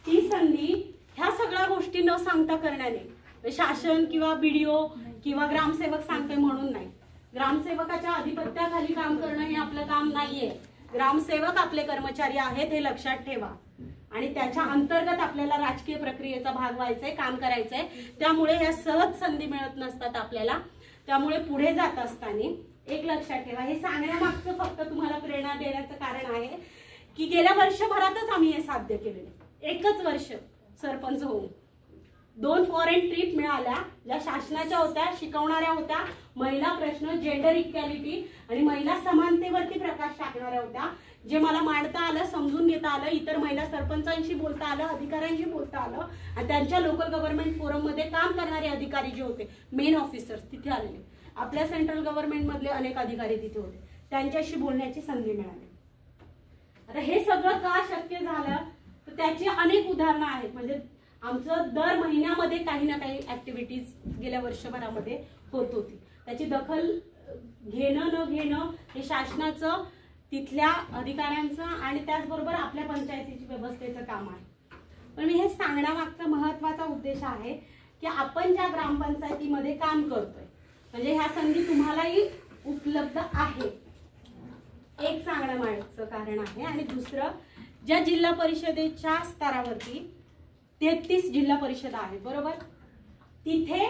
ती संधी ह्या सगळ्या गोष्टी न सांगता करण्याने शासन किंवा बीडीओ किंवा ग्रामसेवक सांगते म्हणून नाही. ग्रामसेवकाच्या अधिपत्याखाली काम करणं हे आपलं काम नाहीये. ग्रामसेवक आपले कर्मचारी आहेत हे लक्षात ठेवा आणि त्याच्या अंतर्गत आपल्याला राजकीय प्रक्रियेचा भाग व्हायचंय, काम करायचंय. त्यामुळे ह्या सहज संधी मिळत नसतात आपल्याला. त्यामुळे पुढे जात असताना एक लक्षात ठेवा, हे सांगण्यामागचं फक्त तुम्हाला प्रेरणा देण्याचं कारण आहे की गेल्या वर्षभरातच आम्ही हे साध्य केलेलं. 1च वर्ष सरपंच होऊन 2 फॉरेन ट्रिप मिळाल्या ज्या शासनाच्या होत्या, शिकवणाऱ्या होत्या, महिला प्रश्न, जेंडर इक्वॅलिटी आणि महिला समानतेवरती प्रकाश टाकणाऱ्या होत्या. जे मला मांडता आलं, समजून घेता आलं, इतर महिला सरपंचांशी बोलता आलं, अधिकाऱ्यांशी बोलता आलं आणि त्यांच्या लोकल गव्हर्नमेंट फोरम मध्ये काम करणारे अधिकारी जे होते, मेन ऑफिसर्स तिथे आलेले, आपल्या सेंट्रल गव्हर्नमेंट मधले अनेक अधिकारी तिथे होते, त्यांच्याशी बोलण्याची संधी मिळाली. आता हे सगळं का शक्य झालं तर त्याची अनेक उदाहरणं आहेत. म्हणजे आमचं दर महिन्यामध्ये काही ना काही ऍक्टिव्हिटीज गेल्या वर्षभरामध्ये होत होती. त्याची दखल घेणं न घेणं हे शासनाचं, तिथल्या अधिकाऱ्यांचं आणि त्याचबरोबर आपल्या पंचायतीची व्यवस्थेचं काम आहे. पण मी हे सांगण्यामागचा महत्वाचा उद्देश आहे की आपण ज्या ग्रामपंचायतीमध्ये काम करतोय म्हणजे ह्या संधी तुम्हालाही उपलब्ध आहे, एक सांगण्यामागचं कारण आहे. आणि दुसरं, ज्या जिल्हा परिषदेच्या स्तरावरती 33 जिल्हा परिषद आहे बरोबर, तिथे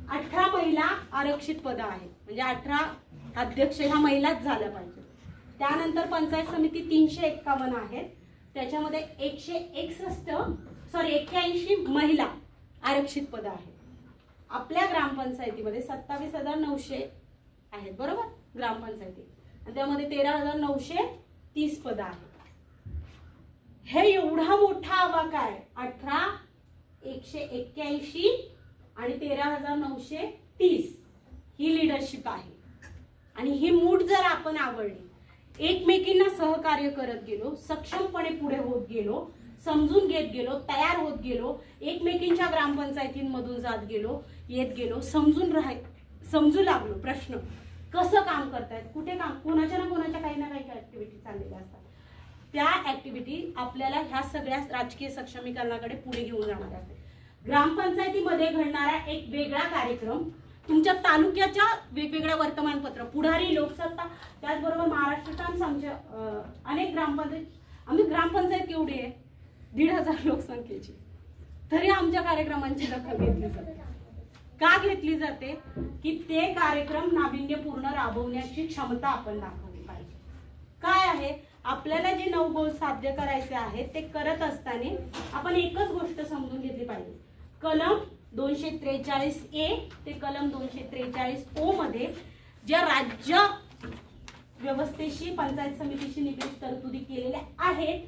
18 महिला आरक्षित पद आहेत. म्हणजे 18 अध्यक्ष ह्या महिलाच झाल्या पाहिजे. त्यानंतर पंचायत समिती 351 आहेत, त्याच्यामध्ये 81 महिला आरक्षित पद आहेत. आपल्या ग्रामपंचायतीमध्ये 27,900 आहेत बरोबर ग्रामपंचायती आणि त्यामध्ये 13,930 पद आहेत. हे एवढा मोठा आवाका आहे. 18, 181 आणि 13,930 ही लीडरशिप आहे. आणि ही मूठ जर आपण आवडली, एकमेकींना सहकार्य करत गेलो, सक्षमपणे पुढे होत गेलो, समजून घेत गेलो, तयार होत गेलो, एकमेकींच्या ग्रामपंचायतींमधून जात गेलो, येत गेलो, समजू लागलो प्रश्न कसं काम करतायत, कुठे काम, कोणाच्या ना कोणाच्या काही ना काही ऍक्टिव्हिटी चाललेल्या असतात. त्या ऍक्टिव्हिटी आपल्याला ह्या सगळ्या राजकीय सक्षमीकरणाकडे पुढे घेऊन जाणार आहेत. ग्रामपंचायतीमध्ये घडणारा एक वेगळा कार्यक्रम तुमच्या तालुक्याच्या वेगवेगळ्या वर्तमानपत्र, पुढारी, लोकसत्ता, त्याचबरोबर महाराष्ट्र टाइम्स, आमच्या अनेक ग्रामपंचायत, आमची ग्रामपंचायत केवढी आहे 1,500 लोकसंख्येची, तरी आमच्या कार्यक्रमांची दखल घेतली जाते. का घेतली जाते की ते कार्यक्रम नाविन्यपूर्ण राबवण्याची क्षमता आपण दाखवली पाहिजे. काय आहे, आपल्याला जे 9 गोल साध्य करायचे आहेत ते करत असताना आपण एकच गोष्ट समजून घेतली पाहिजे. कलम 243A ते कलम 243O मध्ये ज्या राज्य व्यवस्थेशी, पंचायत समितीशी निगडीत तरतुदी केलेल्या आहेत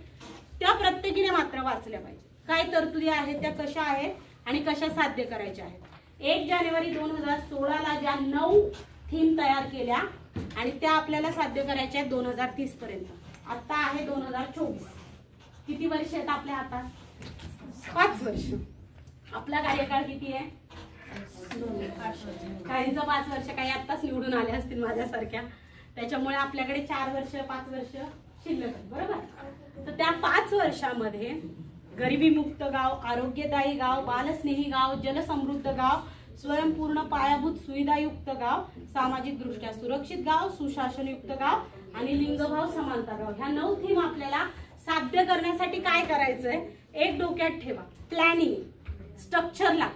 त्या प्रत्येकीने मात्र वाचल्या पाहिजे. काय तरतुदी आहेत, त्या कशा आहेत आणि कशा साध्य करायच्या आहेत. 1 जानेवारी 2016 ज्या 9 थीम तयार केल्या आणि त्या आपल्याला साध्य करायच्या आहेत 2030 पर्यंत. आता आहे 2024. किती वर्ष आहेत आपल्या हातात? 5 वर्ष. आपला कार्यकाळ किती आहे? 2 5 वर्ष, काही आत्ताच निवडून आले असतील माझ्यासारख्या, त्याच्यामुळे आपल्याकडे 4 वर्ष 5 वर्ष शिल्लक आहे बरोबर. तर त्या 5 वर्षामध्ये गरिबीमुक्त गाव, आरोग्यदायी गाव, बालस्नेही गाव, जलसमृद्ध गाव, स्वयंपूर्ण पायाभूत सुविधायुक्त गाव, सामाजिक दृष्ट्या सुरक्षित गाव, सुशासनयुक्त गाव आणि लिंगभाव समानता गाव, ह्या 9 थीम आपल्याला साध्य करण्यासाठी काय करायचंय, एक डोक्यात ठेवा, प्लॅनिंग, स्ट्रक्चरला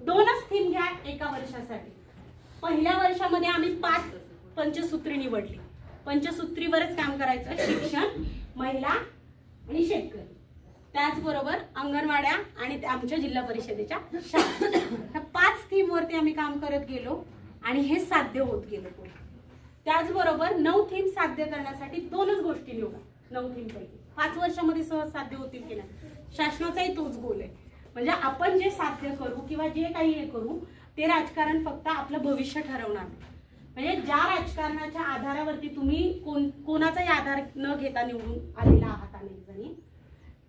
2च थीम घ्या एका वर्षासाठी. पहिल्या वर्षामध्ये आम्ही 5 पंचसूत्री निवडली. पंचसूत्रीवरच काम करायचं, शिक्षण, महिला आणि शेतकरी, त्याचबरोबर अंगणवाड्या आणि आमच्या जिल्हा परिषदेच्या शाळा. ह्या 5 थीम वरती आम्ही काम करत गेलो आणि हे साध्य होत गेलं पुढे. त्याचबरोबर 9 थीम साध्य करण्यासाठी 2च गोष्टी निवडा 9 थीम पैकी. 5 वर्षामध्ये सहज साध्य होतील की नाही, शासनाचाही तोच गोल आहे. म्हणजे आपण जे साध्य करू किंवा जे काही हे करू ते राजकारण फक्त आपलं भविष्य ठरवणार नाही. म्हणजे ज्या राजकारणाच्या आधारावरती तुम्ही कोणाचाही आधार न घेता निवडून आलेला आहात अनेक जणी,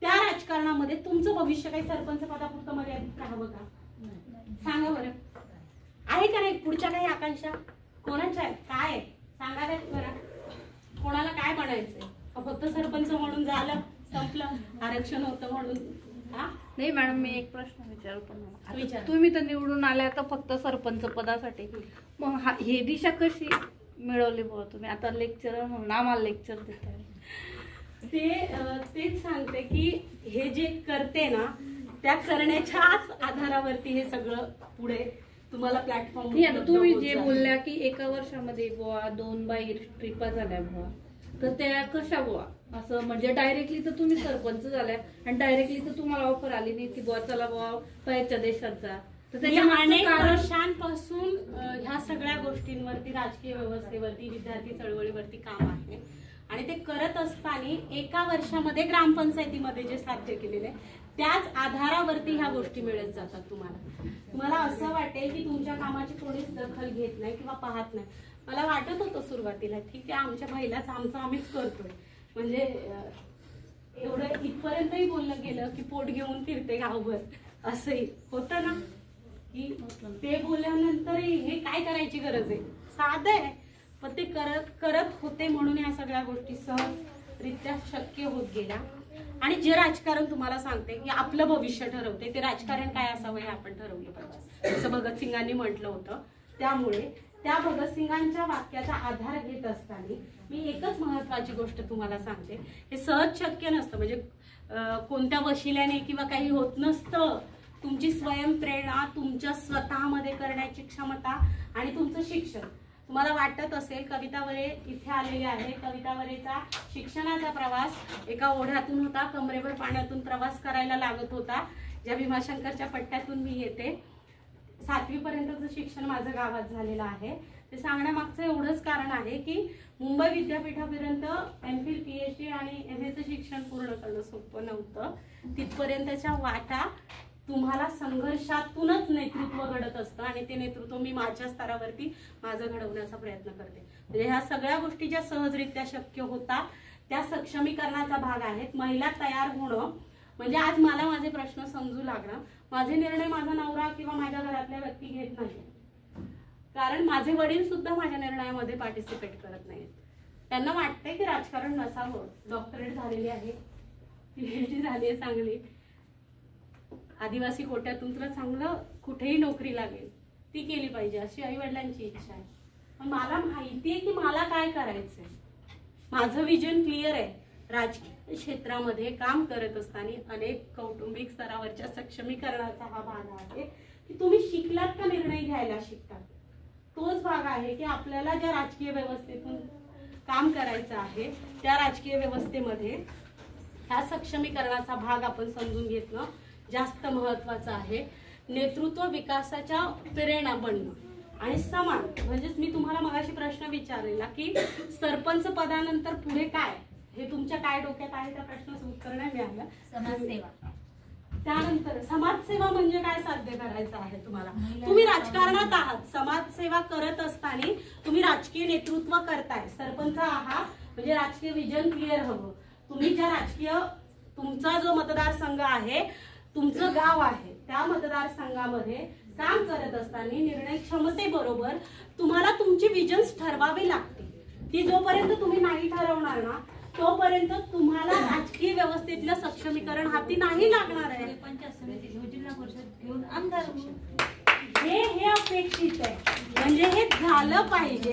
त्या राजकारणामध्ये तुमचं भविष्य काही सरपंच पदापुरतं मर्यादित राहावं का? सांगा बरं, आहे का नाही? पुढच्या काही आकांक्षा कोणाच्या आहेत? काय आहे? सांगा काय बरं, कोणाला काय बनायचंय? फक्त सरपंच म्हणून झालं संपलं, आरक्षण होतं म्हणून? हा नाही मॅडम, मी एक प्रश्न विचारतो. विचार. तुम्ही तर निवडून आल्या आता फक्त सरपंच पदासाठी, मग हे दिशा कशी मिळवली बुवा तुम्ही? आता लेक्चर म्हणून आम्हाला लेक्चर देताय. तेच सांगते की हे जे करते ना त्या करण्याच्याच आधारावरती हे सगळं पुढे तुम्हाला प्लॅटफॉर्म. आता तुम्ही जे बोलल्या की एका वर्षामध्ये बुवा 2 बाहेर ट्रिपा झाल्या बुवा, तर त्या कशा बुवा? असं म्हणजे डायरेक्टली तर तुम्ही सरपंच झाल्या आणि डायरेक्टली तर तुम्हाला ऑफर आली नाही की बुवा चला बुवा बाहेरच्या देशात जा. तर त्याच्या अनेक वर्षांपासून ह्या सगळ्या गोष्टींवरती, राजकीय व्यवस्थेवरती, विद्यार्थी चळवळीवरती काम आहे. आणि ते करत असताना एका वर्षामध्ये ग्रामपंचायतीमध्ये जे साध्य केलेलं आहे त्याच आधारावरती ह्या गोष्टी मिळत जातात. तुम्हाला असं वाटेल की तुमच्या कामाची कोणीच दखल घेत नाही किंवा पाहत नाही. मला वाटत होतं सुरुवातीला ठीक आहे आमच्या महिलाच आमचं आम्हीच करतोय, म्हणजे एवढं इथपर्यंतही बोललं गेलं की पोट घेऊन फिरते गावभर, असंही होतं ना की ते बोलल्यानंतरही हे काय करायची गरज आहे, साधं आहे. पण ते करत होते म्हणून या सगळ्या गोष्टी सहजरित्या शक्य होत गेल्या. आणि जे राजकारण तुम्हाला सांगते की आपलं भविष्य ठरवते, ते राजकारण काय असावं हे आपण ठरवलं पाहिजे, जसं भगतसिंगांनी म्हटलं होतं. त्यामुळे त्या भगतसिंगांच्या वाक्याचा आधार घेत असताना मी एकच महत्वाची गोष्ट तुम्हाला सांगते, हे सहज शक्य नसतं. म्हणजे कोणत्या वशिल्याने किंवा काही होत नसतं. तुमची स्वयंप्रेरणा, तुमच्या स्वतःमध्ये करण्याची क्षमता आणि तुमचं शिक्षण. तुम्हाला वाटत असेल कविता वरे इथे आलेले आहे, कविता वरेचा शिक्षणाचा प्रवास एका ओढ्यातून होता, कमरेवर पाण्यातून प्रवास करायला लागत होता. ज्या भीमाशंकरच्या पट्ट्यातून मी येते, 7वी पर्यंतचं शिक्षण माझं गावात झालेलं आहे. ते सांगण्यामागचं एवढंच कारण आहे की मुंबई विद्यापीठापर्यंत MPhil PhD आणि MAचं शिक्षण पूर्ण करणं सोपं नव्हतं. तिथपर्यंतच्या वाटा तुम्हाला संघर्षातूनच नेतृत्व घडत असतं आणि ते नेतृत्व मी माझ्या स्तरावरती माझं घडवण्याचा प्रयत्न करते. म्हणजे ह्या सगळ्या गोष्टी ज्या सहजरित्या शक्य होतात त्या सक्षमीकरणाचा भाग आहेत. महिला तयार होणं म्हणजे आज मला माझे प्रश्न समजू लागणं, माझे निर्णय माझा नवरा किंवा माझ्या घरातल्या व्यक्ती घेत नाही, कारण माझे वडील सुद्धा माझ्या निर्णयामध्ये पार्टिसिपेट करत नाहीत. त्यांना वाटतंय की राजकारण नसावं, डॉक्टरेट झालेली आहे, PhD झाली आहे चांगली, आदिवासी कोट्यातून तुला चांगलं कुठेही नोकरी लागेल ती केली पाहिजे अशी आई वडिलांची इच्छा आहे. पण मला माहिती आहे की मला काय करायचंय, माझं विजन क्लिअर आहे. राजकीय क्षेत्रामध्ये काम करत असताना अनेक कौटुंबिक स्तरावरच्या सक्षमीकरणाचा हा भाग आहे की तुम्ही शिकलात का निर्णय घ्यायला शिकतात. तोच भाग आहे की आपल्याला ज्या राजकीय व्यवस्थेतून काम करायचं आहे त्या राजकीय व्यवस्थेमध्ये ह्या सक्षमीकरणाचा भाग आपण समजून घेतलं जास्त महत्वाचं आहे. नेतृत्व विकासाच्या प्रेरणा बनणं आणि समान, म्हणजेच मी तुम्हाला मगाशी प्रश्न विचारलेला की सरपंच पदानंतर पुढे काय, हे तुमच्या काय डोक्यात आहे त्या प्रश्नाचं उत्तर नाही मिळालं. समाजसेवा, त्यानंतर समाजसेवा म्हणजे काय साध्य करायचं आहे तुम्हाला. तुम्ही राजकारणात आहात, समाजसेवा करत असताना तुम्ही राजकीय नेतृत्व करताय, सरपंच आहात म्हणजे राजकीय विजन क्लिअर हवं. तुम्ही ज्या राजकीय तुमचा जो मतदारसंघ आहे, तुमचं गाव आहे, त्या मतदारसंघामध्ये काम करत असताना निर्णय क्षमतेबरोबर तुम्हाला तुमची विजन्स ठरवावी लागते. ती जोपर्यंत तुम्ही नाही ठरवणार ना तोपर्यंत तुम्हाला राजकीय व्यवस्थेतलं सक्षमीकरण हाती नाही लागणार आहे. पंचायत समिती घेऊन, जिल्हा परिषद घेऊन, आमदार हे अपेक्षित आहे. म्हणजे हे झालं पाहिजे.